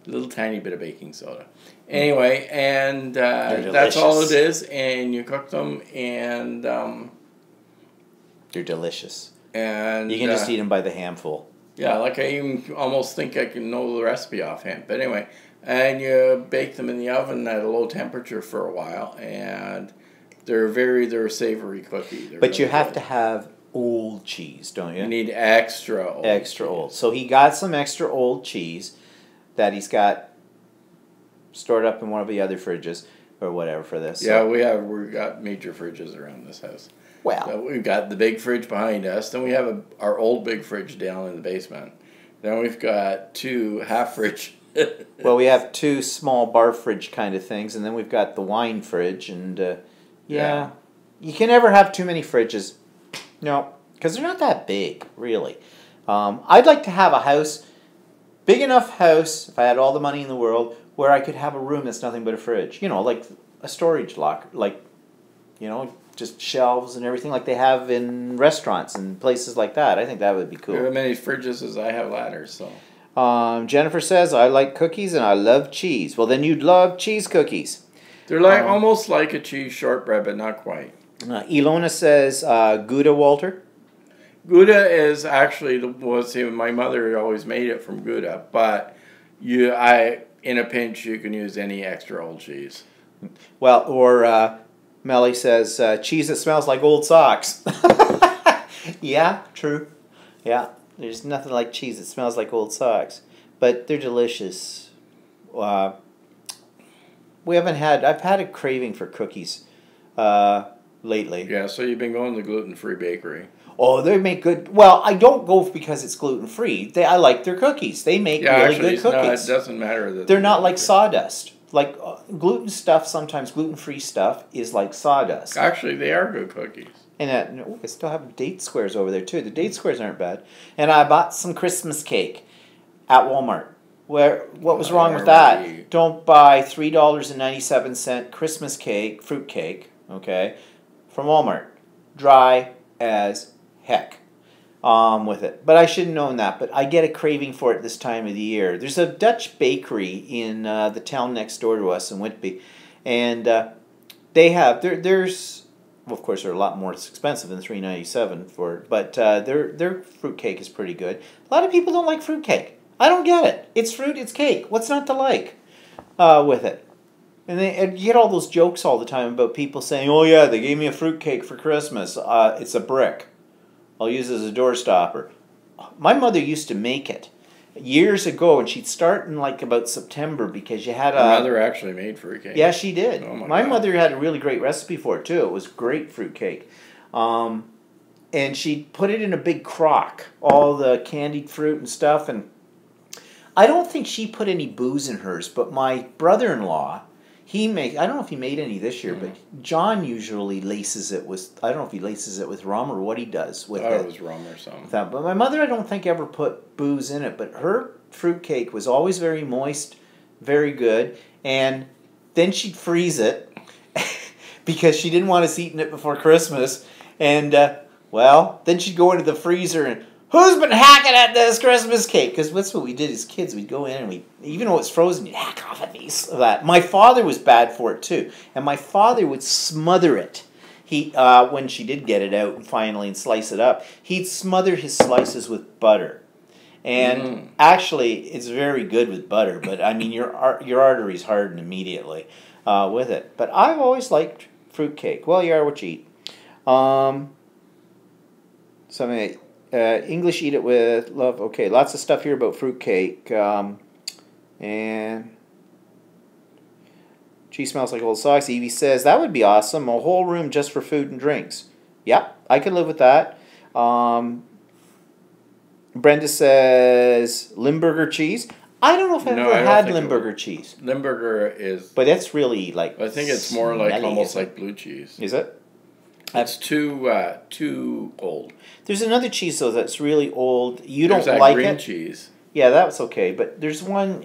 Speaker 2: a little tiny bit of baking soda. Anyway, and that's all it is, and you cook them, and...
Speaker 1: they're delicious.
Speaker 2: And
Speaker 1: you can just eat them by the handful.
Speaker 2: Yeah, I even almost think I can know the recipe offhand. But anyway, and you bake them in the oven at a low temperature for a while, and... They're a savory cookie.
Speaker 1: But really you have to have old cheese, don't you?
Speaker 2: You need extra old.
Speaker 1: Extra old. So he got some extra old cheese that he's got stored up in one of the other fridges or whatever for this.
Speaker 2: Yeah, we've got major fridges around this house.
Speaker 1: Well,
Speaker 2: so we've got the big fridge behind us. Then we have our old big fridge down in the basement. Then we've got 2 half fridge
Speaker 1: Well, we have two small bar fridge kind of things, and then we've got the wine fridge, and yeah, you can never have too many fridges. No, because they're not that big, really. I'd like to have a house, big enough house, if I had all the money in the world, where I could have a room that's nothing but a fridge. You know, like a storage locker, like, you know, just shelves and everything like they have in restaurants and places like that. I think that would be cool.
Speaker 2: We have as many fridges as I have ladders, so.
Speaker 1: Jennifer says, I like cookies and I love cheese. Well, then you'd love cheese cookies.
Speaker 2: They're like almost like a cheese shortbread, but not quite.
Speaker 1: Ilona says, Gouda, Walter.
Speaker 2: Gouda is actually my mother always made it from Gouda, but in a pinch you can use any extra old cheese.
Speaker 1: Well, or Melly says, cheese that smells like old socks. Yeah, true. Yeah, there's nothing like cheese that smells like old socks, but they're delicious. I've had a craving for cookies lately.
Speaker 2: Yeah, so you've been going to the gluten-free bakery.
Speaker 1: Oh, they make good. Well, I don't go because it's gluten-free. I like their cookies. They make really good cookies.
Speaker 2: It doesn't matter that
Speaker 1: they're not like sawdust. Like gluten stuff, sometimes gluten-free stuff is like sawdust.
Speaker 2: Actually, they are good cookies.
Speaker 1: And I still have date squares over there too. The date squares aren't bad. And I bought some Christmas cake at Walmart. What was wrong with that? Don't buy $3.97 Christmas cake, fruit cake, okay, from Walmart. Dry as heck with it. But I should have known that. But I get a craving for it this time of the year. There's a Dutch bakery in the town next door to us in Whitby. And they have, there's, well, of course, they're a lot more expensive than $3.97 for it. But their fruit cake is pretty good. A lot of people don't like fruit cake. I don't get it. It's fruit, it's cake. What's not to like with it? And you get all those jokes all the time about people saying, oh yeah, they gave me a fruit cake for Christmas. It's a brick. I'll use it as a door stopper. My mother used to make it years ago, and she'd start in like about September because you had
Speaker 2: My mother actually made fruit cake.
Speaker 1: Yeah, she did.
Speaker 2: Oh
Speaker 1: my mother had a really great recipe for it too. It was great fruit cake. And she'd put it in a big crock, all the candied fruit and stuff, and I don't think she put any booze in hers, but my brother-in-law, I don't know if he made any this year, but John usually laces it with, I don't know if he laces it with rum or what he does with it.
Speaker 2: It was rum or something.
Speaker 1: But my mother, I don't think, ever put booze in it, but her fruit cake was always very moist, very good, and then she'd freeze it because she didn't want us eating it before Christmas, and, then she'd go into the freezer and, who's been hacking at this Christmas cake? Because that's what we did as kids. We'd go in and even though it's frozen, you'd hack off a piece of that. My father was bad for it too. And my father would smother it. When she did get it out and finally and slice it up, he'd smother his slices with butter. And actually, it's very good with butter. But I mean, your arteries harden immediately with it. But I've always liked fruit cake. Well, you are what you eat. English eat it with love. Okay, lots of stuff here about fruitcake. And cheese smells like old socks. Evie says, that would be awesome. A whole room just for food and drinks. Yep, I could live with that. Brenda says, Limburger cheese. I don't know if I've ever had Limburger cheese.
Speaker 2: Limburger is...
Speaker 1: But that's really like...
Speaker 2: I think it's more like almost like blue cheese.
Speaker 1: Is it?
Speaker 2: That's too old.
Speaker 1: There's another cheese though that's really old. You
Speaker 2: There's
Speaker 1: don't like
Speaker 2: green
Speaker 1: it.
Speaker 2: Cheese.
Speaker 1: Yeah, that's okay. But there's one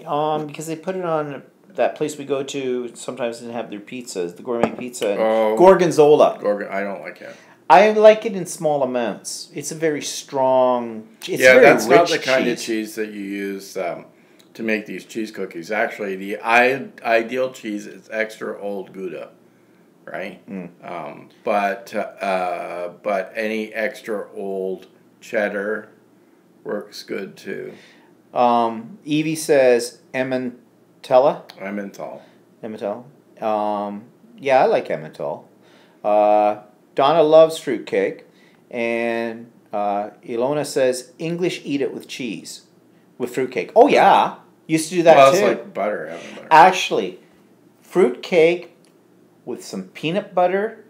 Speaker 1: because they put it on that place we go to. Sometimes they have their pizzas, the gourmet pizza, and Gorgonzola.
Speaker 2: I don't like it.
Speaker 1: I like it in small amounts. It's a very strong. It's very
Speaker 2: that's
Speaker 1: rich
Speaker 2: not the kind of
Speaker 1: cheese.
Speaker 2: cheese that you use to make these cheese cookies. Actually, the ideal cheese is extra old Gouda. Right, but any extra old cheddar works good too.
Speaker 1: Evie says Emmentaler.
Speaker 2: Emmental.
Speaker 1: Yeah, I like Emmental. Donna loves fruitcake, and Ilona says English eat it with cheese, with fruitcake. Oh yeah, used to do that too.
Speaker 2: It's like butter.
Speaker 1: Actually, fruitcake with some peanut butter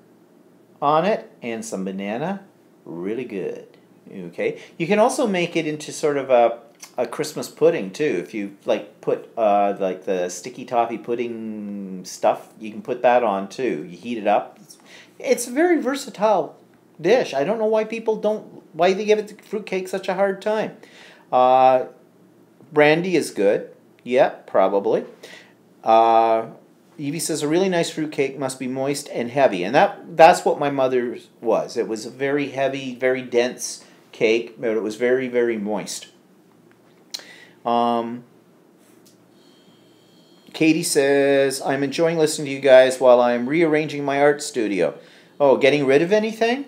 Speaker 1: on it and some banana, really good. Okay, you can also make it into sort of a Christmas pudding too. If you like put like the sticky toffee pudding stuff, you can put that on too. You heat it up. It's a very versatile dish. I don't know why why they give it to fruitcake such a hard time. Brandy is good. Yeah, probably. Evie says a really nice fruitcake must be moist and heavy, and that's what my mother's was. It was a very heavy, very dense cake, but it was very, very moist. Katie says, I'm enjoying listening to you guys while I'm rearranging my art studio. Oh, getting rid of anything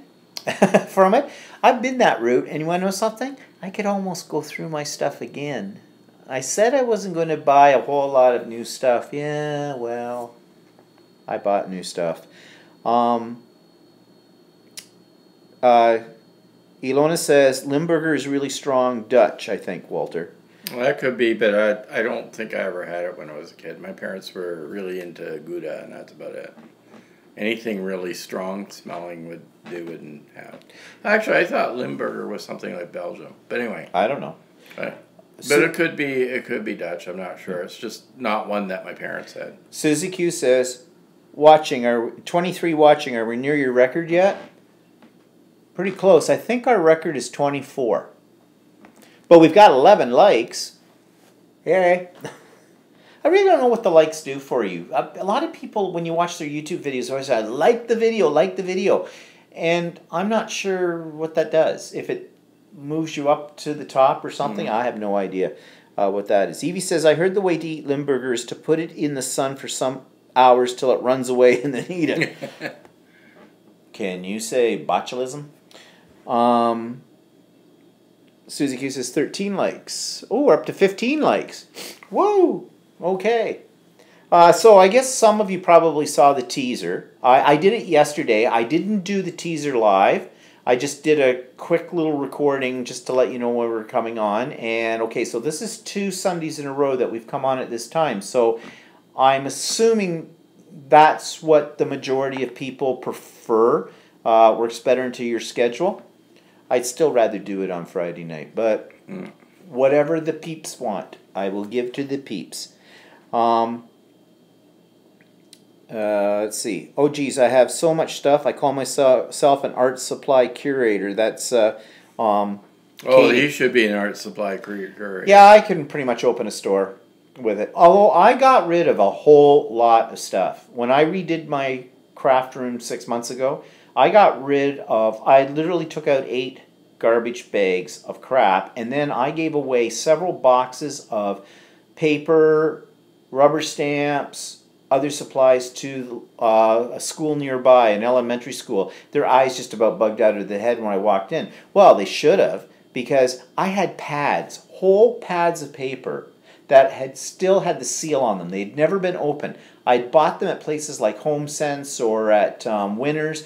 Speaker 1: from it? I've been that route, and you want to know something? I could almost go through my stuff again. I said I wasn't going to buy a whole lot of new stuff. Yeah, well, I bought new stuff. Ilona says, Limburger is really strong Dutch, I think, Walter.
Speaker 2: Well, that could be, but I don't think I ever had it when I was a kid. My parents were really into Gouda, and that's about it. Anything really strong smelling they wouldn't have. Actually, I thought Limburger was something like Belgium. But anyway.
Speaker 1: I don't know.
Speaker 2: But it could be Dutch. I'm not sure. It's just not one that my parents had.
Speaker 1: Susie Q says, 23 watching. Are we near your record yet? Pretty close. I think our record is 24. But we've got 11 likes. Yay. I really don't know what the likes do for you. A lot of people, when you watch their YouTube videos, always say, like the video. And I'm not sure what that does. If it moves you up to the top or something, I have no idea what that is. Evie says, I heard the way to eat Limburger is to put it in the sun for some hours till it runs away and then eat it. Can you say botulism? Susie Q says 13 likes. Oh, we're up to 15 likes. Whoa! Okay. So I guess some of you probably saw the teaser. I did it yesterday. I didn't do the teaser live. I just did a quick little recording just to let you know when we're coming on. And okay, so this is 2 Sundays in a row that we've come on at this time. So I'm assuming that's what the majority of people prefer. Works better into your schedule. I'd still rather do it on Friday night, but whatever the peeps want, I will give to the peeps. Let's see. Oh, geez, I have so much stuff. I call myself an art supply curator. That's
Speaker 2: you should be an art supply curator.
Speaker 1: Yeah, I can pretty much open a store with it. Although I got rid of a whole lot of stuff. When I redid my craft room 6 months ago, I literally took out 8 garbage bags of crap, and then I gave away several boxes of paper, rubber stamps, other supplies to a school nearby, an elementary school. Their eyes just about bugged out of their head when I walked in. Well, they should have, because I had pads, whole pads of paper that still had the seal on them. They'd never been opened. I'd bought them at places like HomeSense or at Winners.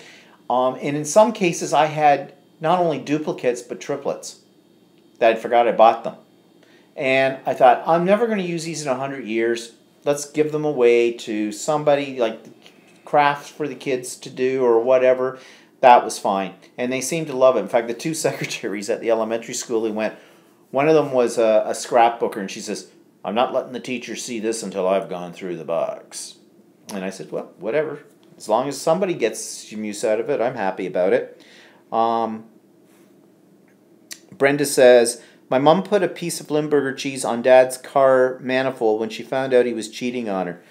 Speaker 1: And in some cases, I had not only duplicates, but triplets that I forgot I bought them. And I thought, I'm never going to use these in 100 years. Let's give them away to somebody, like crafts for the kids to do or whatever. That was fine. And they seemed to love it. In fact, the 2 secretaries at the elementary school who went, one of them was a scrapbooker, and she says, I'm not letting the teacher see this until I've gone through the box. And I said, well, whatever. As long as somebody gets some use out of it, I'm happy about it. Brenda says, my mom put a piece of Limburger cheese on Dad's car manifold when she found out he was cheating on her.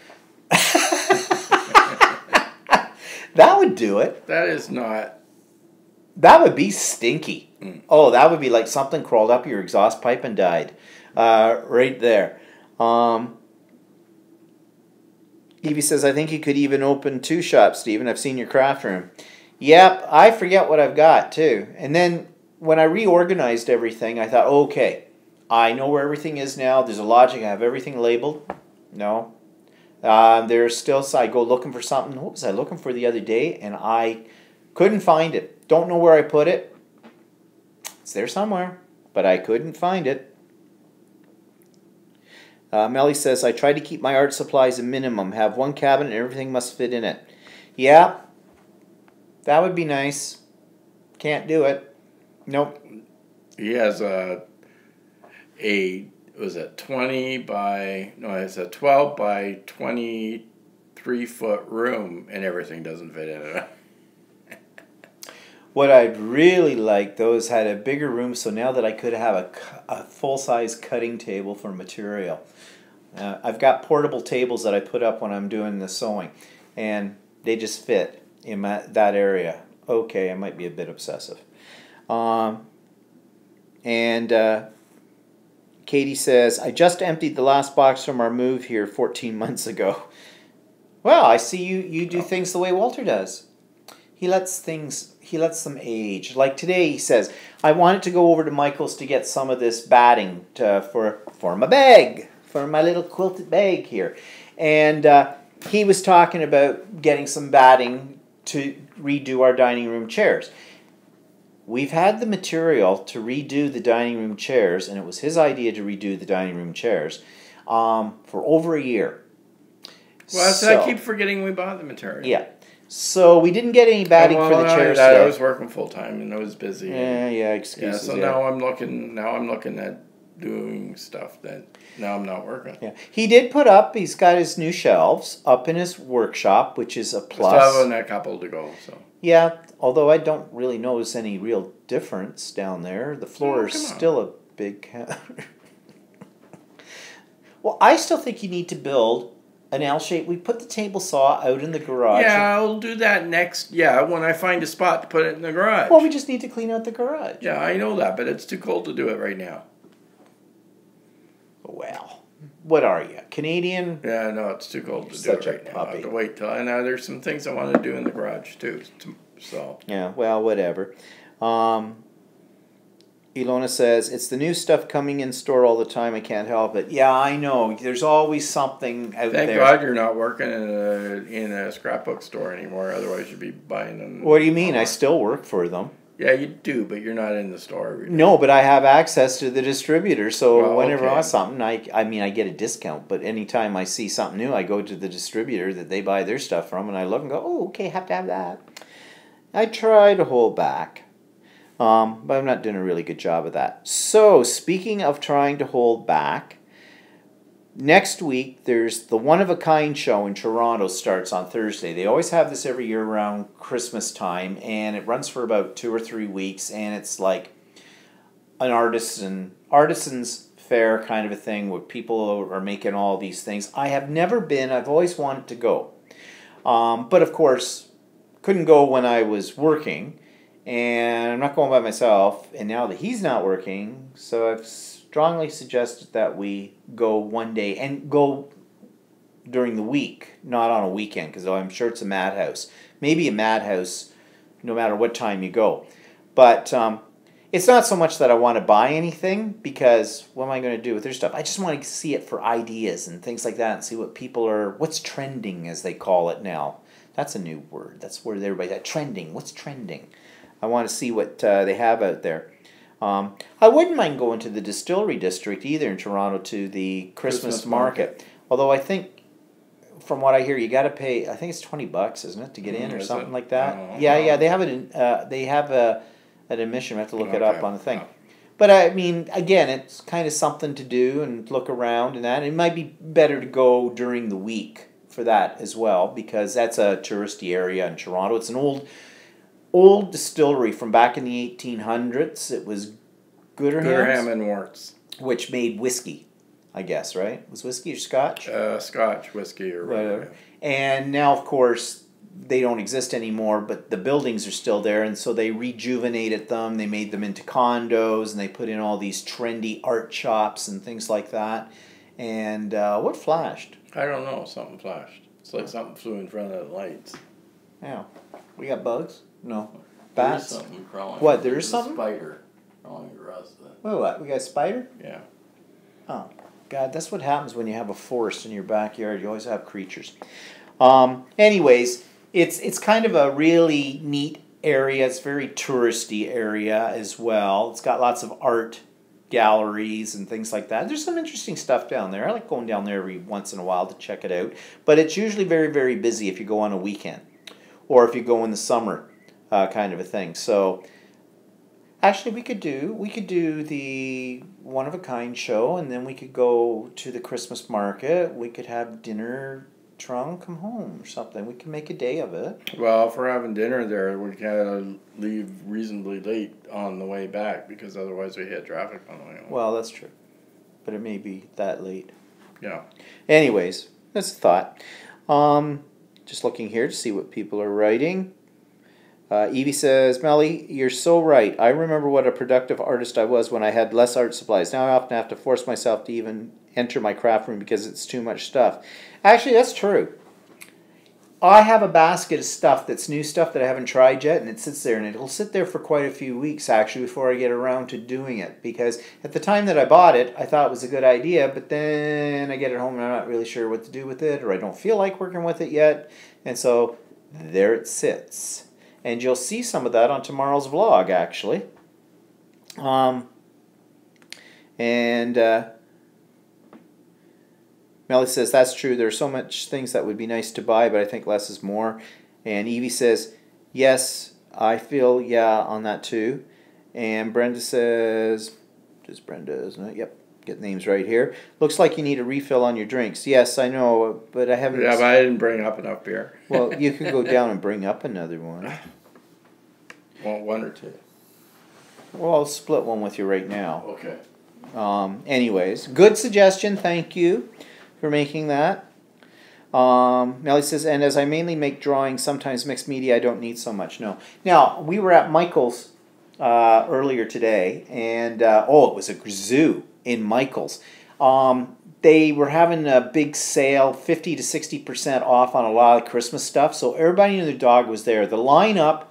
Speaker 1: That would do it.
Speaker 2: That is not.
Speaker 1: That would be stinky. Oh, that would be like something crawled up your exhaust pipe and died. Right there. Evie says, I think you could even open 2 shops, Stephen. I've seen your craft room. Yep, I forget what I've got, too. And then when I reorganized everything, I thought, okay, I know where everything is now. There's a logic. I have everything labeled. No. There's still, so I go looking for something. What was I looking for the other day? And I couldn't find it. Don't know where I put it. It's there somewhere, but I couldn't find it. Melly says, I try to keep my art supplies a minimum. Have 1 cabinet and everything must fit in it. Yeah, that would be nice. Can't do it. Nope.
Speaker 2: He has a was it 20 by, no, it's a 12 by 23-foot room, and everything doesn't fit in it.
Speaker 1: What I'd really like, though, is had a bigger room, so now that I could have a full-size cutting table for material. I've got portable tables that I put up when I'm doing the sewing, and they just fit in that area. Okay, I might be a bit obsessive. Katie says, I just emptied the last box from our move here 14 months ago. Well, I see you do things the way Walter does. He lets them age. Like today, he says, I wanted to go over to Michael's to get some of this batting for my bag, for my little quilted bag here. And he was talking about getting some batting to redo our dining room chairs. We've had the material to redo the dining room chairs, and it was his idea to redo the dining room chairs for over a year.
Speaker 2: Well, so I keep forgetting we bought the material.
Speaker 1: Yeah. So we didn't get any batting for the chairs
Speaker 2: today.
Speaker 1: today.
Speaker 2: I was working full time and I was busy.
Speaker 1: Excuses.
Speaker 2: Yeah, so now I'm looking at doing stuff that now I'm not working.
Speaker 1: Yeah, he did put up. He's got his new shelves up in his workshop, which is a plus.
Speaker 2: Still have a couple to go. So
Speaker 1: yeah, although I don't really notice any real difference down there. The floor is still a big. Well, I still think you need to build an L shape. We put the table saw out in the garage.
Speaker 2: Yeah, I'll do that next. Yeah, when I find a spot to put it in the garage.
Speaker 1: Well, we just need to clean out the garage.
Speaker 2: Yeah, I know that, but it's too cold to do it right now.
Speaker 1: Well, what are you, Canadian?
Speaker 2: Yeah, no, it's too cold to do it right now. I have to wait till. And there's some things I want to do in the garage too. So.
Speaker 1: Yeah. Well, whatever. Ilona says, it's the new stuff coming in store all the time. I can't help it. Yeah, I know. There's always something out there.
Speaker 2: Thank God you're not working in a scrapbook store anymore. Otherwise, you'd be buying them.
Speaker 1: What do you mean? I still work for them.
Speaker 2: Yeah, you do, but you're not in the store every day.
Speaker 1: No, but I have access to the distributor. So whenever I want something, I mean, I get a discount. But anytime I see something new, I go to the distributor that they buy their stuff from, and I look and go, oh, okay, have to have that. I try to hold back. But I'm not doing a really good job of that. So, speaking of trying to hold back, next week there's the One of a Kind show in Toronto starts on Thursday. They always have this every year around Christmas time, and it runs for about 2 or 3 weeks, and it's like an artisan's fair kind of a thing where people are making all these things. I have never been. I've always wanted to go. But of course, couldn't go when I was working. And I'm not going by myself, and now that he's not working, so I've strongly suggested that we go one day, and go during the week, not on a weekend, because I'm sure it's a madhouse. Maybe a madhouse no matter what time you go. But it's not so much that I want to buy anything, because what am I going to do with their stuff? I just want to see it for ideas and things like that, and see what what's trending, as they call it now. That's a new word. That's where everybody's at. Trending. What's trending? I want to see what they have out there. I wouldn't mind going to the Distillery District either in Toronto to the Christmas market. Although I think, from what I hear, you got to pay. I think it's $20, isn't it, to get in or something like that? Yeah. They have it. They have an admission. We have to look it up on the thing. But I mean, again, it's kind of something to do and look around and that. It might be better to go during the week for that as well, because that's a touristy area in Toronto. It's an old distillery from back in the 1800s. It was
Speaker 2: Gooderham and Worts,
Speaker 1: which made whiskey, I guess, right? Was whiskey or scotch?
Speaker 2: Scotch whiskey or whatever.
Speaker 1: And now, of course, they don't exist anymore, but the buildings are still there, and so they rejuvenated them. They made them into condos, and they put in all these trendy art shops and things like that. And what flashed?
Speaker 2: I don't know. Something flashed. It's like something flew in front of the lights.
Speaker 1: Yeah. We got bugs? No. Bats?
Speaker 2: There's something crawling.
Speaker 1: What, there's something?
Speaker 2: A spider crawling across the...
Speaker 1: Wait, what? We got a spider?
Speaker 2: Yeah.
Speaker 1: Oh, God, that's what happens when you have a forest in your backyard. You always have creatures. Anyways, it's kind of a really neat area. It's a very touristy area as well. It's got lots of art galleries and things like that. There's some interesting stuff down there. I like going down there every once in a while to check it out. But it's usually very, very busy if you go on a weekend, or if you go in the summer, kind of a thing. So Actually, we could do the one of a kind show, and then we could go to the Christmas market. We could have dinner, trunk, come home or something. We can make a day of it.
Speaker 2: Well, if we're having dinner there, we gotta leave reasonably late on the way back because otherwise we hit traffic on the way home.
Speaker 1: Well, that's true, but it may be that late.
Speaker 2: Yeah.
Speaker 1: Anyways, that's a thought. Just looking here to see what people are writing. Evie says, Melly, you're so right. I remember what a productive artist I was when I had less art supplies. Now I often have to force myself to even enter my craft room because it's too much stuff. Actually, that's true. I have a basket of stuff that's new stuff that I haven't tried yet, and it sits there, and it'll sit there for quite a few weeks, actually, before I get around to doing it. Because at the time that I bought it, I thought it was a good idea, but then I get it home and I'm not really sure what to do with it, or I don't feel like working with it yet. And so there it sits. And you'll see some of that on tomorrow's vlog, actually. Melly says, that's true. There are so much things that would be nice to buy, but I think less is more. And Evie says, yes, I feel yeah on that too. And Brenda says, just Brenda, isn't it? Yep, get names right here. Looks like you need a refill on your drinks. Yes, I know, but I haven't.
Speaker 2: Yeah, but I didn't bring up enough beer.
Speaker 1: Well, you could go down and bring up another one.
Speaker 2: Want one or two?
Speaker 1: Well, I'll split one with you right now.
Speaker 2: Okay.
Speaker 1: Anyways, good suggestion. Thank you for making that. Melly says, and as I mainly make drawings, sometimes mixed media, I don't need so much. No. Now, we were at Michael's earlier today, and it was a zoo in Michael's. They were having a big sale, 50 to 60% off on a lot of Christmas stuff, so everybody and their dog was there. The lineup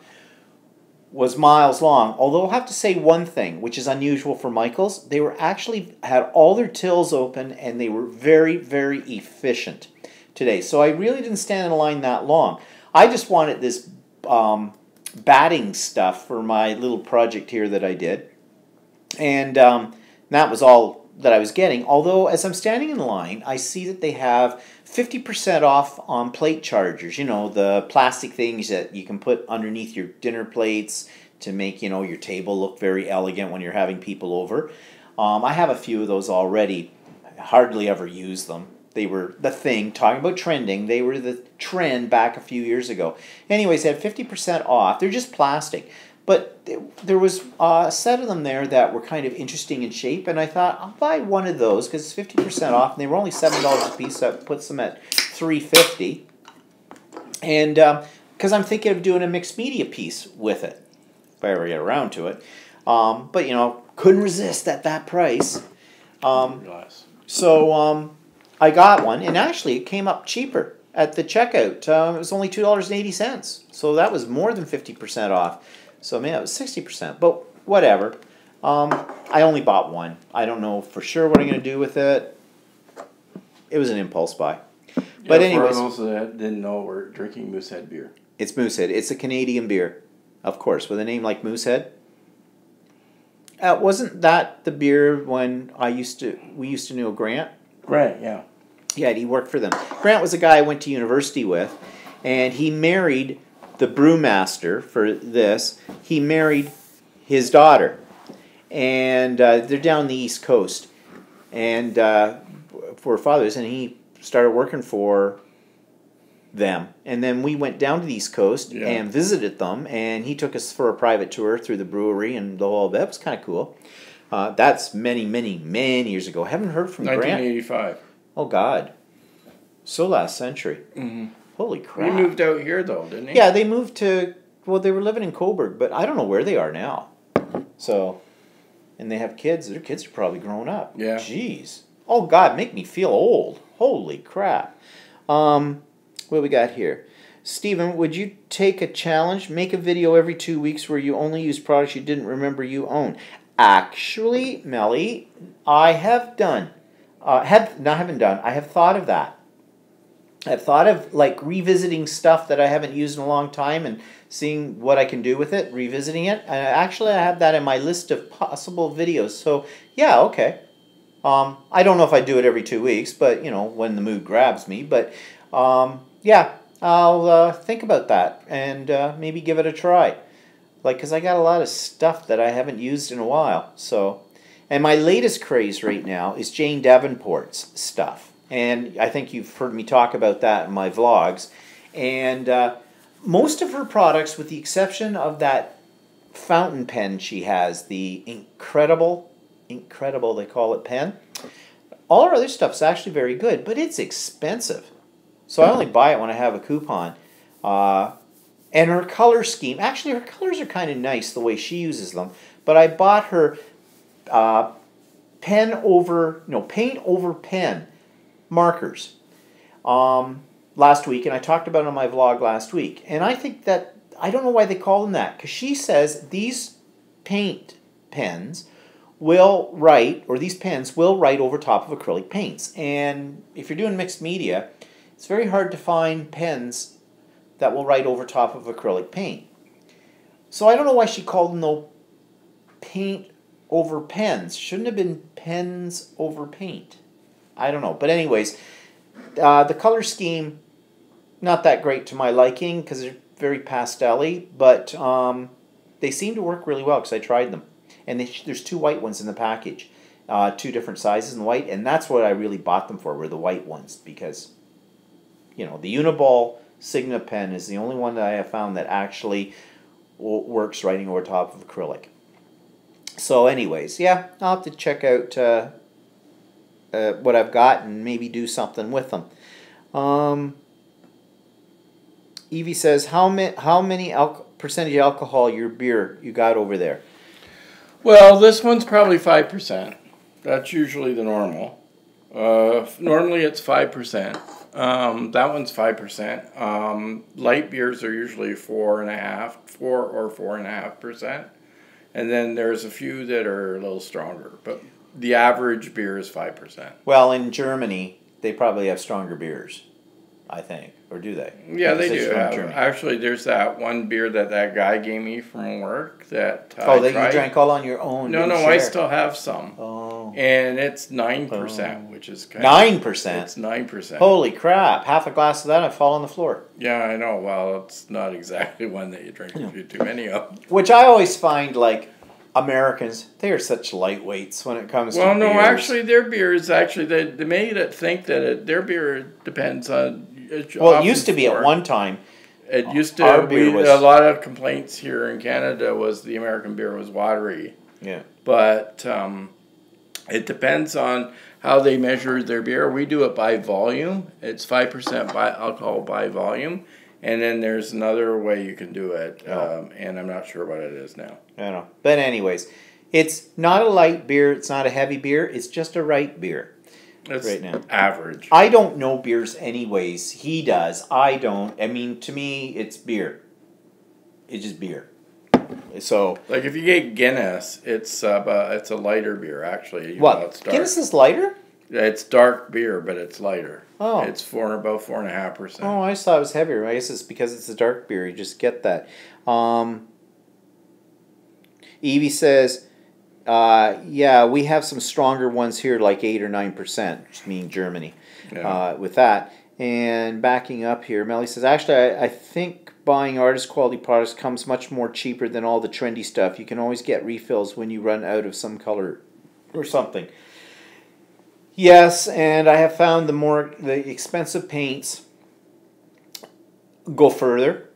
Speaker 1: was miles long, although I'll have to say one thing, which is unusual for Michael's. They were actually had all their tills open, and they were very, very efficient today. So I really didn't stand in line that long. I just wanted this batting stuff for my little project here that I did, and that was all that I was getting. Although, as I'm standing in line, I see that they have 50% off on plate chargers. You know, the plastic things that you can put underneath your dinner plates to make, you know, your table look very elegant when you're having people over. I have a few of those already. I hardly ever use them. They were the thing, talking about trending, they were the trend back a few years ago. Anyways, they had 50% off. They're just plastic. But there was a set of them there that were kind of interesting in shape, and I thought, I'll buy one of those because it's 50% off, and they were only $7 a piece, so that puts them at $3.50. And because I'm thinking of doing a mixed media piece with it, if I ever get around to it. But, you know, couldn't resist at that price. So I got one, and actually it came up cheaper at the checkout. It was only $2.80, so that was more than 50% off. So, man, it was 60%, but whatever. I only bought one. I don't know for sure what I'm going to do with it. It was an impulse buy. But anyways.
Speaker 2: For those that didn't know, we're drinking Moosehead beer.
Speaker 1: It's Moosehead. It's a Canadian beer, of course, with a name like Moosehead. Wasn't that the beer when we used to know Grant?
Speaker 2: Grant, yeah.
Speaker 1: Yeah, he worked for them. Grant was a guy I went to university with, and he married the brewmaster for this. He married his daughter, and they're down the East Coast, and for fathers, and he started working for them. And then we went down to the East Coast and visited them, and he took us for a private tour through the brewery and the whole bit. It was kind of cool. That's many, many, many years ago. I haven't heard from Grant.
Speaker 2: 1985.
Speaker 1: Oh, God. So last century.
Speaker 2: Mm-hmm.
Speaker 1: Holy crap.
Speaker 2: He moved out here, though, didn't he?
Speaker 1: Yeah, they moved to, well, they were living in Coburg, but I don't know where they are now. So, and they have kids. Their kids are probably grown up.
Speaker 2: Yeah.
Speaker 1: Jeez. Oh, God, make me feel old. Holy crap. What do we got here? Stephen, would you take a challenge? Make a video every 2 weeks where you only use products you didn't remember you own. Actually, Melly, I have done. I have thought of that. I've thought of like revisiting stuff that I haven't used in a long time and seeing what I can do with it, revisiting it. And actually, I have that in my list of possible videos. So, yeah, okay. I don't know if I do it every 2 weeks, but, you know, when the mood grabs me. But, yeah, I'll think about that and maybe give it a try. Like, because I got a lot of stuff that I haven't used in a while. So, and my latest craze right now is Jane Davenport's stuff. And I think you've heard me talk about that in my vlogs. And most of her products, with the exception of that fountain pen she has, the incredible, they call it pen. All her other stuff's actually very good, but it's expensive. So I only buy it when I have a coupon. And her color scheme, actually her colors are kind of nice the way she uses them. But I bought her paint over pen markers last week, and I talked about it on my vlog last week. And I think that, I don't know why they call them that, because she says these paint pens will write, or these pens will write over top of acrylic paints. And if you're doing mixed media, it's very hard to find pens that will write over top of acrylic paint. So I don't know why she called them no paint over pens. Shouldn't have been pens over paint. I don't know. But anyways, the color scheme, not that great to my liking because they're very pastel-y, but they seem to work really well because I tried them. And there's 2 white ones in the package, 2 different sizes in white, and that's what I really bought them for, were the white ones, because, you know, the Uniball Signa pen is the only one that I have found that actually works writing over top of acrylic. So anyways, yeah, I'll have to check out what I've got and maybe do something with them. Evie says, how many percentage alcohol your beer you got over there?
Speaker 2: Well, this one's probably 5%. That's usually the normal. Normally it's 5%. That one's 5%. Light beers are usually 4.5%. And then there's a few that are a little stronger. But the average beer is 5%.
Speaker 1: Well, in Germany, they probably have stronger beers, I think. Or do they?
Speaker 2: Yeah, they do have. Actually, there's that one beer that guy gave me from work that
Speaker 1: you drank all on your own?
Speaker 2: No, I still have some.
Speaker 1: Oh.
Speaker 2: And it's 9%, which is kind
Speaker 1: 9%?
Speaker 2: It's 9%.
Speaker 1: Holy crap. Half a glass of that, I'd fall on the floor.
Speaker 2: Yeah, I know. Well, it's not exactly one that you drink if you too many of.
Speaker 1: Which I always find, like, Americans, they are such lightweights when it comes to beers.
Speaker 2: Well, no, actually, their beer is actually, they made it think that their beer depends on...
Speaker 1: Well, it used to be at one time.
Speaker 2: It used to be a lot of complaints here in Canada was the American beer was watery.
Speaker 1: Yeah.
Speaker 2: But it depends on how they measure their beer. We do it by volume. It's 5% by alcohol by volume. And then there's another way you can do it. And I'm not sure what it is now.
Speaker 1: I don't know. But anyways, it's not a light beer. It's not a heavy beer. It's just a right beer.
Speaker 2: It's
Speaker 1: right now.
Speaker 2: Average.
Speaker 1: I don't know beers anyways. He does. I don't. I mean, to me, it's beer. It's just beer. So,
Speaker 2: like if you get Guinness, it's a lighter beer actually.
Speaker 1: What? Guinness is lighter?
Speaker 2: It's dark beer, but it's lighter.
Speaker 1: Oh.
Speaker 2: It's about 4.5%.
Speaker 1: Oh, I just thought it was heavier. I guess it's because it's a dark beer. You just get that. Evie says, yeah, we have some stronger ones here, like 8 or 9%, just meaning Germany, with that. And backing up here, Melly says, actually, I think buying artist quality products comes much more cheaper than all the trendy stuff. You can always get refills when you run out of some color or something. Yes, and I have found the expensive paints go further.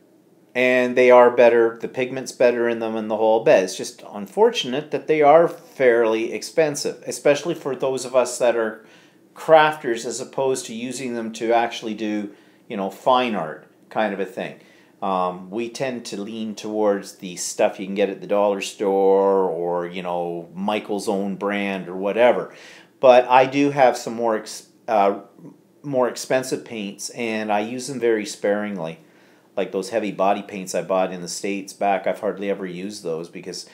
Speaker 1: And they are better, the pigment's better in them and the whole bit. It's just unfortunate that they are fairly expensive, especially for those of us that are crafters as opposed to using them to actually do, fine art kind of a thing. We tend to lean towards the stuff you can get at the dollar store or, Michael's own brand or whatever. But I do have some more expensive paints, and I use them very sparingly. Like those heavy body paints I bought in the States back, I've hardly ever used those because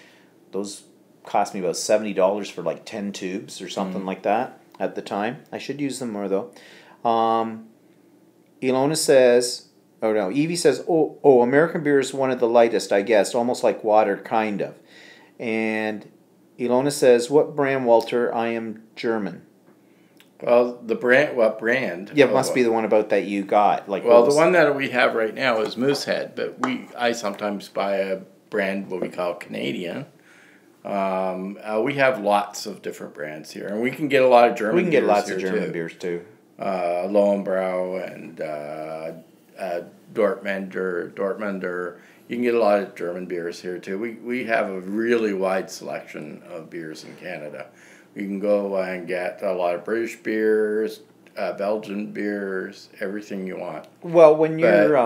Speaker 1: those cost me about $70 for like 10 tubes or something like that at the time. I should use them more though. Ilona says, Evie says, oh, American beer is one of the lightest, I guess, almost like water, kind of. And Ilona says, what brand, Walter? I am German.
Speaker 2: Well, the brand, what brand?
Speaker 1: Yeah, it must be the one about that you got.
Speaker 2: The one that we have right now is Moosehead, but I sometimes buy a brand, what we call Canadian. We have lots of different brands here, and we can get a lot of German.
Speaker 1: We can get
Speaker 2: beers
Speaker 1: lots
Speaker 2: here
Speaker 1: of German
Speaker 2: too.
Speaker 1: beers too.
Speaker 2: Lowenbrau and Dortmunder. You can get a lot of German beers here too. We have a really wide selection of beers in Canada. You can go and get a lot of British beers, Belgian beers, everything you want.
Speaker 1: Well, when you're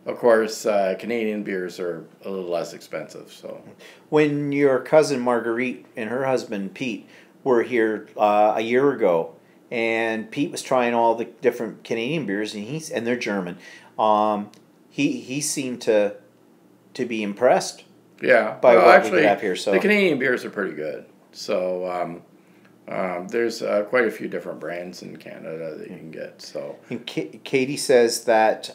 Speaker 2: Of course, Canadian beers are a little less expensive. So
Speaker 1: when your cousin Marguerite and her husband Pete were here a year ago, and Pete was trying all the different Canadian beers, and they're German. He seemed to be impressed.
Speaker 2: Yeah,
Speaker 1: by what
Speaker 2: actually,
Speaker 1: we could have here. So
Speaker 2: the Canadian beers are pretty good. So there's quite a few different brands in Canada that you can get. So
Speaker 1: and Katie says that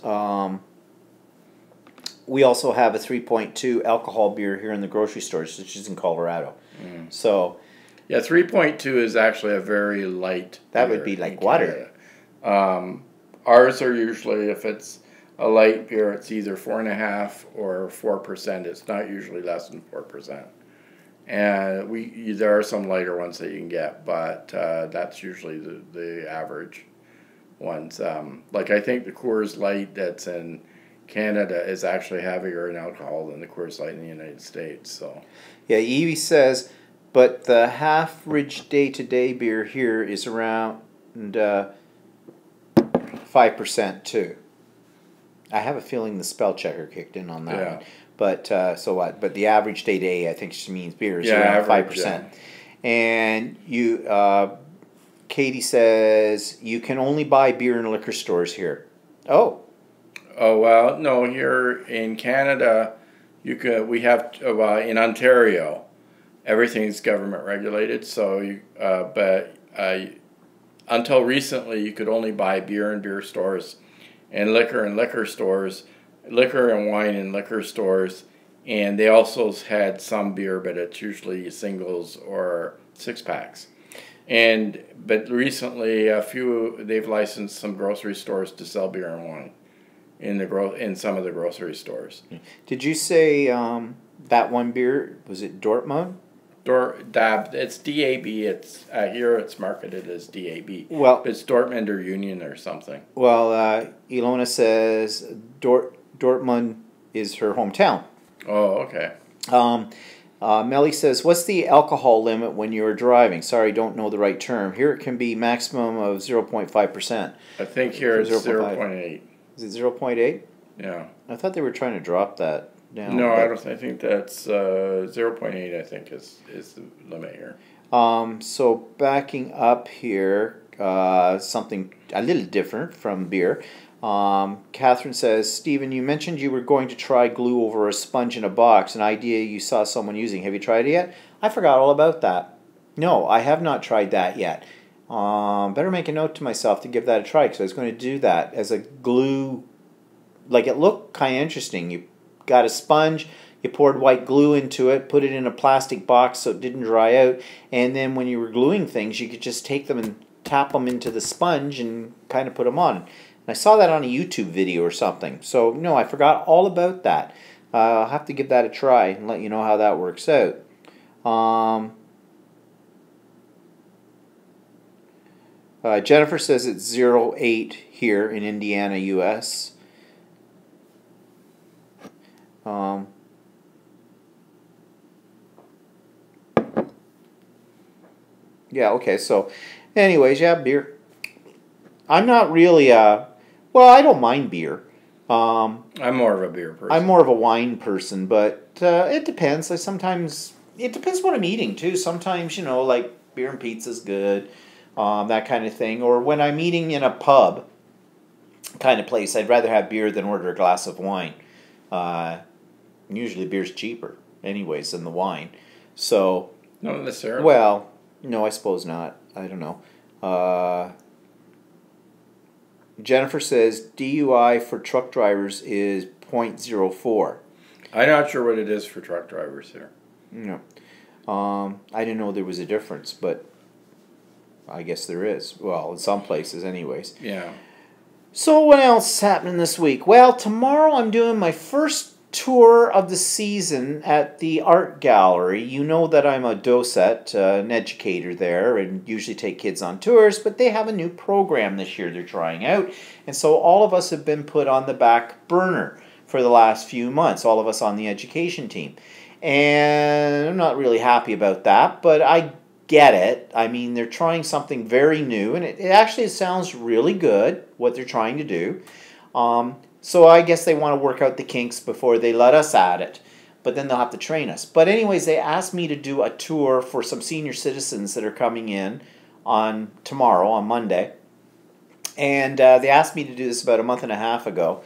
Speaker 1: we also have a 3.2 alcohol beer here in the grocery stores, which is in Colorado. So
Speaker 2: yeah, 3.2 is actually a very light.
Speaker 1: That would be like water.
Speaker 2: Ours are usually, if it's a light beer, it's either 4.5 or 4%. It's not usually less than 4%. And there are some lighter ones that you can get, but that's usually the average ones. Like I think the Coors Light that's in Canada is actually heavier in alcohol than the Coors Light in the United States. So
Speaker 1: yeah, Evie says, but the average day-to-day beer here is around 5% too. I have a feeling the spell checker kicked in on that one. But so what? But the average day-to-day, I think she means beer, is around 5%. Yeah. And Katie says you can only buy beer in liquor stores here. Oh.
Speaker 2: Oh well, no. Here in Canada, we have in Ontario, everything's government regulated. So until recently, you could only buy beer in beer stores, and liquor in liquor stores, liquor and wine in liquor stores, and they also had some beer, but it's usually singles or 6-packs. But recently, they've licensed some grocery stores to sell beer and wine in some of the grocery stores.
Speaker 1: Did you say that one beer, was it Dortmund?
Speaker 2: It's DAB. It's here. It's marketed as DAB.
Speaker 1: Well,
Speaker 2: it's Dortmund or Union or something.
Speaker 1: Well, Ilona says Dortmund is her hometown.
Speaker 2: Oh, okay.
Speaker 1: Melly says, "What's the alcohol limit when you're driving?" Sorry, don't know the right term. Here it can be maximum of 0.5%.
Speaker 2: I think here it's 0.8.
Speaker 1: Is it 0.8?
Speaker 2: Yeah.
Speaker 1: I thought they were trying to drop that down.
Speaker 2: No, I don't. I think that's 0.8. I think is the limit here.
Speaker 1: So backing up here, something a little different from beer. Catherine says, Stephen, you mentioned you were going to try glue over a sponge in a box, an idea you saw someone using. Have you tried it yet? I forgot all about that. No, I have not tried that yet. Better make a note to myself to give that a try, because I was going to do that as a glue. Like, it looked kind of interesting. You got a sponge, you poured white glue into it, put it in a plastic box so it didn't dry out, and then when you were gluing things, you could just take them and tap them into the sponge and kind of put them on. And I saw that on a YouTube video or something. So, no, I forgot all about that. I'll have to give that a try and let you know how that works out. Jennifer says it's 0.8 here in Indiana, U.S. Yeah, okay, so anyways, yeah, beer. I'm not really well, I don't mind beer.
Speaker 2: I'm more of a beer person.
Speaker 1: I'm more of a wine person, but it depends. It depends what I'm eating too. Sometimes, like beer and pizza's good, that kind of thing. Or when I'm eating in a pub kind of place, I'd rather have beer than order a glass of wine. Usually beer's cheaper anyways than the wine. So,
Speaker 2: not necessarily.
Speaker 1: Well, no, I suppose not. I don't know. Jennifer says DUI for truck drivers is 0.04.
Speaker 2: I'm not sure what it is for truck drivers here.
Speaker 1: No. I didn't know there was a difference, but I guess there is. Well, in some places anyways.
Speaker 2: Yeah.
Speaker 1: So what else is happening this week? Well, tomorrow I'm doing my first tour of the season at the art gallery. You know that I'm a docet, an educator there, and usually take kids on tours, but they have a new program this year they're trying out, and so all of us have been put on the back burner for the last few months, all of us on the education team. And I'm not really happy about that, but I get it. I mean, they're trying something very new, and it actually sounds really good, what they're trying to do. So I guess they want to work out the kinks before they let us at it. But then they'll have to train us. But anyways, they asked me to do a tour for some senior citizens that are coming in on tomorrow, on Monday. And they asked me to do this about a month and a half ago.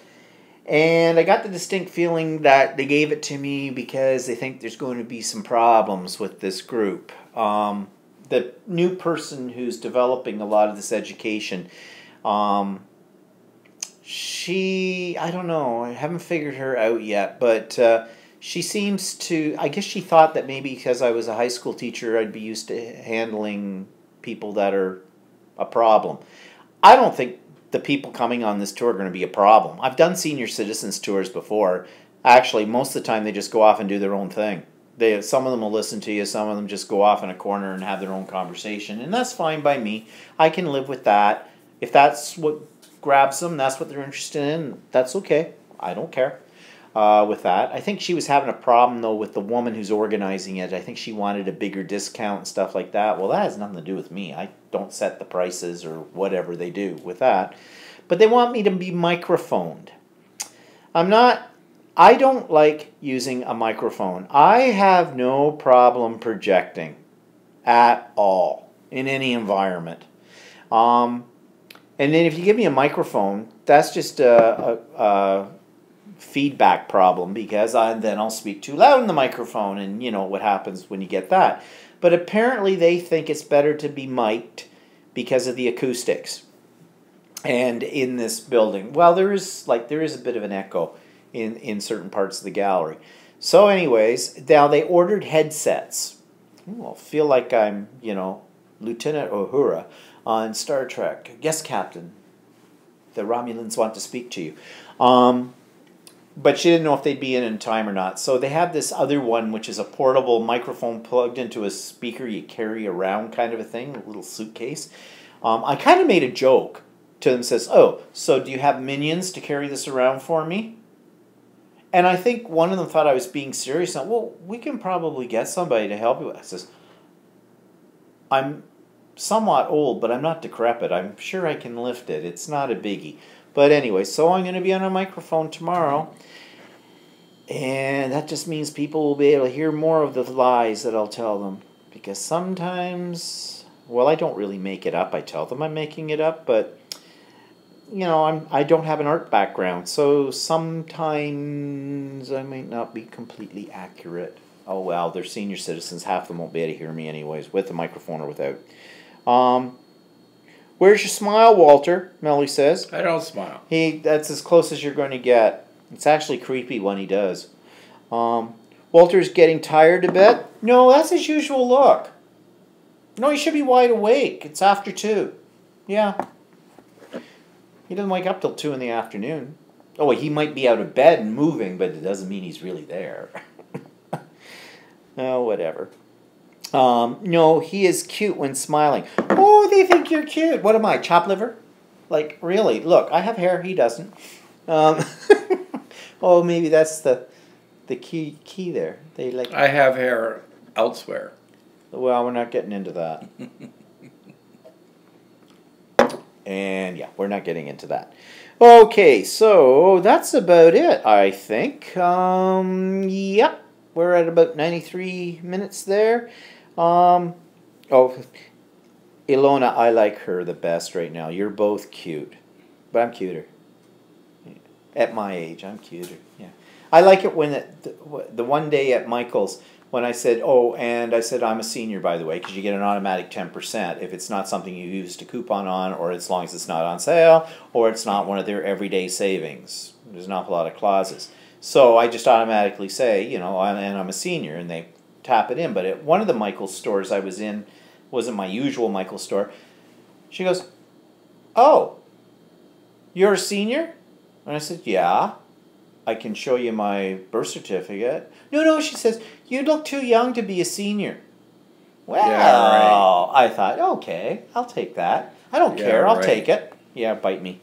Speaker 1: And I got the distinct feeling that they gave it to me because they think there's going to be some problems with this group. The new person who's developing a lot of this education, I don't know, I haven't figured her out yet, but she seems to, I guess she thought that maybe because I was a high school teacher, I'd be used to handling people that are a problem. I don't think the people coming on this tour are going to be a problem. I've done senior citizens tours before. Actually, most of the time they just go off and do their own thing. Some of them will listen to you, some of them just go off in a corner and have their own conversation, and that's fine by me. I can live with that. If that's what grabs them, that's what they're interested in, that's okay. I don't care with that. I think she was having a problem, though, with the woman who's organizing it. I think she wanted a bigger discount and stuff like that. Well, that has nothing to do with me. I don't set the prices or whatever they do with that. But they want me to be microphoned. I don't like using a microphone. I have no problem projecting at all in any environment. And then if you give me a microphone, that's just a feedback problem, because then I'll speak too loud in the microphone, and you know what happens when you get that. But apparently they think it's better to be mic'd because of the acoustics. And in this building, well, there is a bit of an echo in certain parts of the gallery. So anyways, now they ordered headsets. Ooh, I feel like I'm, Lieutenant Uhura on Star Trek. Yes, Captain. The Romulans want to speak to you. But she didn't know if they'd be in time or not. So they have this other one, which is a portable microphone plugged into a speaker you carry around kind of a thing, a little suitcase. I kind of made a joke to them, says, "Oh, so do you have minions to carry this around for me?" And I think one of them thought I was being serious. And, well, we can probably get somebody to help you. I says, I'm somewhat old, but I'm not decrepit. I'm sure I can lift it. It's not a biggie. But anyway, so I'm going to be on a microphone tomorrow. And that just means people will be able to hear more of the lies that I'll tell them. Because sometimes, well, I don't really make it up. I tell them I'm making it up, but I don't have an art background, so sometimes I might not be completely accurate. Oh well, they're senior citizens. Half of them won't be able to hear me anyways, with a microphone or without. Where's your smile, Walter? Melly says.
Speaker 2: I don't smile.
Speaker 1: That's as close as you're going to get. It's actually creepy when he does. Walter's getting tired a bit. No, that's his usual look. No, he should be wide awake. It's after 2. Yeah. He doesn't wake up till 2 in the afternoon. Oh, he might be out of bed and moving, but it doesn't mean he's really there. Oh, whatever. No, he is cute when smiling. Oh, they think you're cute. What am I, chop liver? Like, really? Look, I have hair. He doesn't. Oh, maybe that's the key there. They like.
Speaker 2: I have hair elsewhere.
Speaker 1: Well, we're not getting into that. And yeah, we're not getting into that. Okay, so that's about it, I think. Yep, we're at about 93 minutes there. Oh, Ilona, I like her the best right now. You're both cute, but I'm cuter. At my age, I'm cuter. Yeah, I like it when the one day at Michael's, when I said, I'm a senior, by the way, because you get an automatic 10% if it's not something you used a coupon on, or as long as it's not on sale, or it's not one of their everyday savings. There's an awful lot of clauses. So I just automatically say, and I'm a senior, and they tap it in. But at one of the Michael's stores I was in, wasn't my usual Michael's store, she goes, "Oh, you're a senior?" And I said, "Yeah." I can show you my birth certificate. No, she says, you look too young to be a senior. Well,
Speaker 2: Yeah, right.
Speaker 1: I thought, okay, I'll take that. I don't care, I'll
Speaker 2: right.
Speaker 1: take it. Yeah, bite me.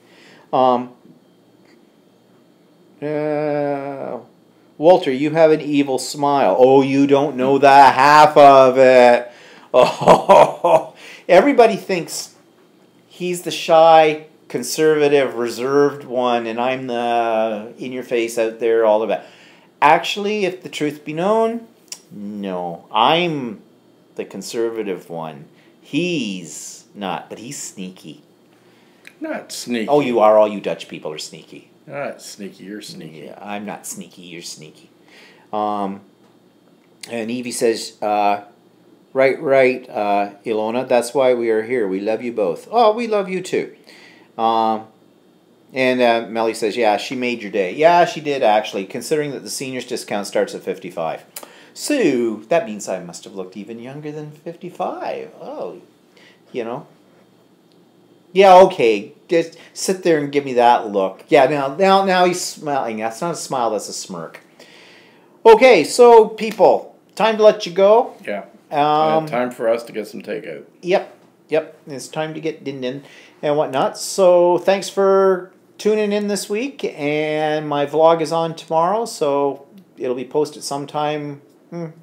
Speaker 1: Walter, you have an evil smile. Oh, you don't know the half of it. Oh, everybody thinks he's the shy, conservative, reserved one, and I'm the in-your-face, out there, all of that. Actually, if the truth be known, no, I'm the conservative one. He's not, but he's sneaky.
Speaker 2: Not sneaky.
Speaker 1: Oh, you are. All you Dutch people are sneaky.
Speaker 2: Not sneaky. You're sneaky.
Speaker 1: Yeah, I'm not sneaky. You're sneaky. And Evie says, right, Ilona, that's why we are here. We love you both. Oh, we love you too. And Melly says, yeah, she made your day. Yeah, she did, actually, considering that the seniors discount starts at 55. So, that means I must have looked even younger than 55. Oh, you know. Yeah, okay, just sit there and give me that look. Yeah, now he's smiling. That's not a smile, that's a smirk. Okay, so, people, time to let you go.
Speaker 2: Yeah. Time for us to get some takeout.
Speaker 1: Yep. It's time to get din and whatnot. So thanks for tuning in this week. And my vlog is on tomorrow, so it'll be posted sometime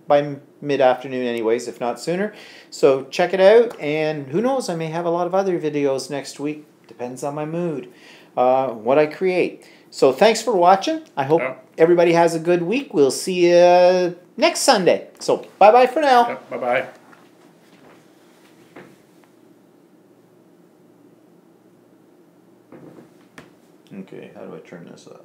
Speaker 1: by mid-afternoon anyways, if not sooner. So check it out. And who knows, I may have a lot of other videos next week. Depends on my mood, what I create. So thanks for watching. I hope everybody has a good week. We'll see you next Sunday. So bye-bye for now.
Speaker 2: Yep, bye-bye.
Speaker 1: Okay, how do I turn this off?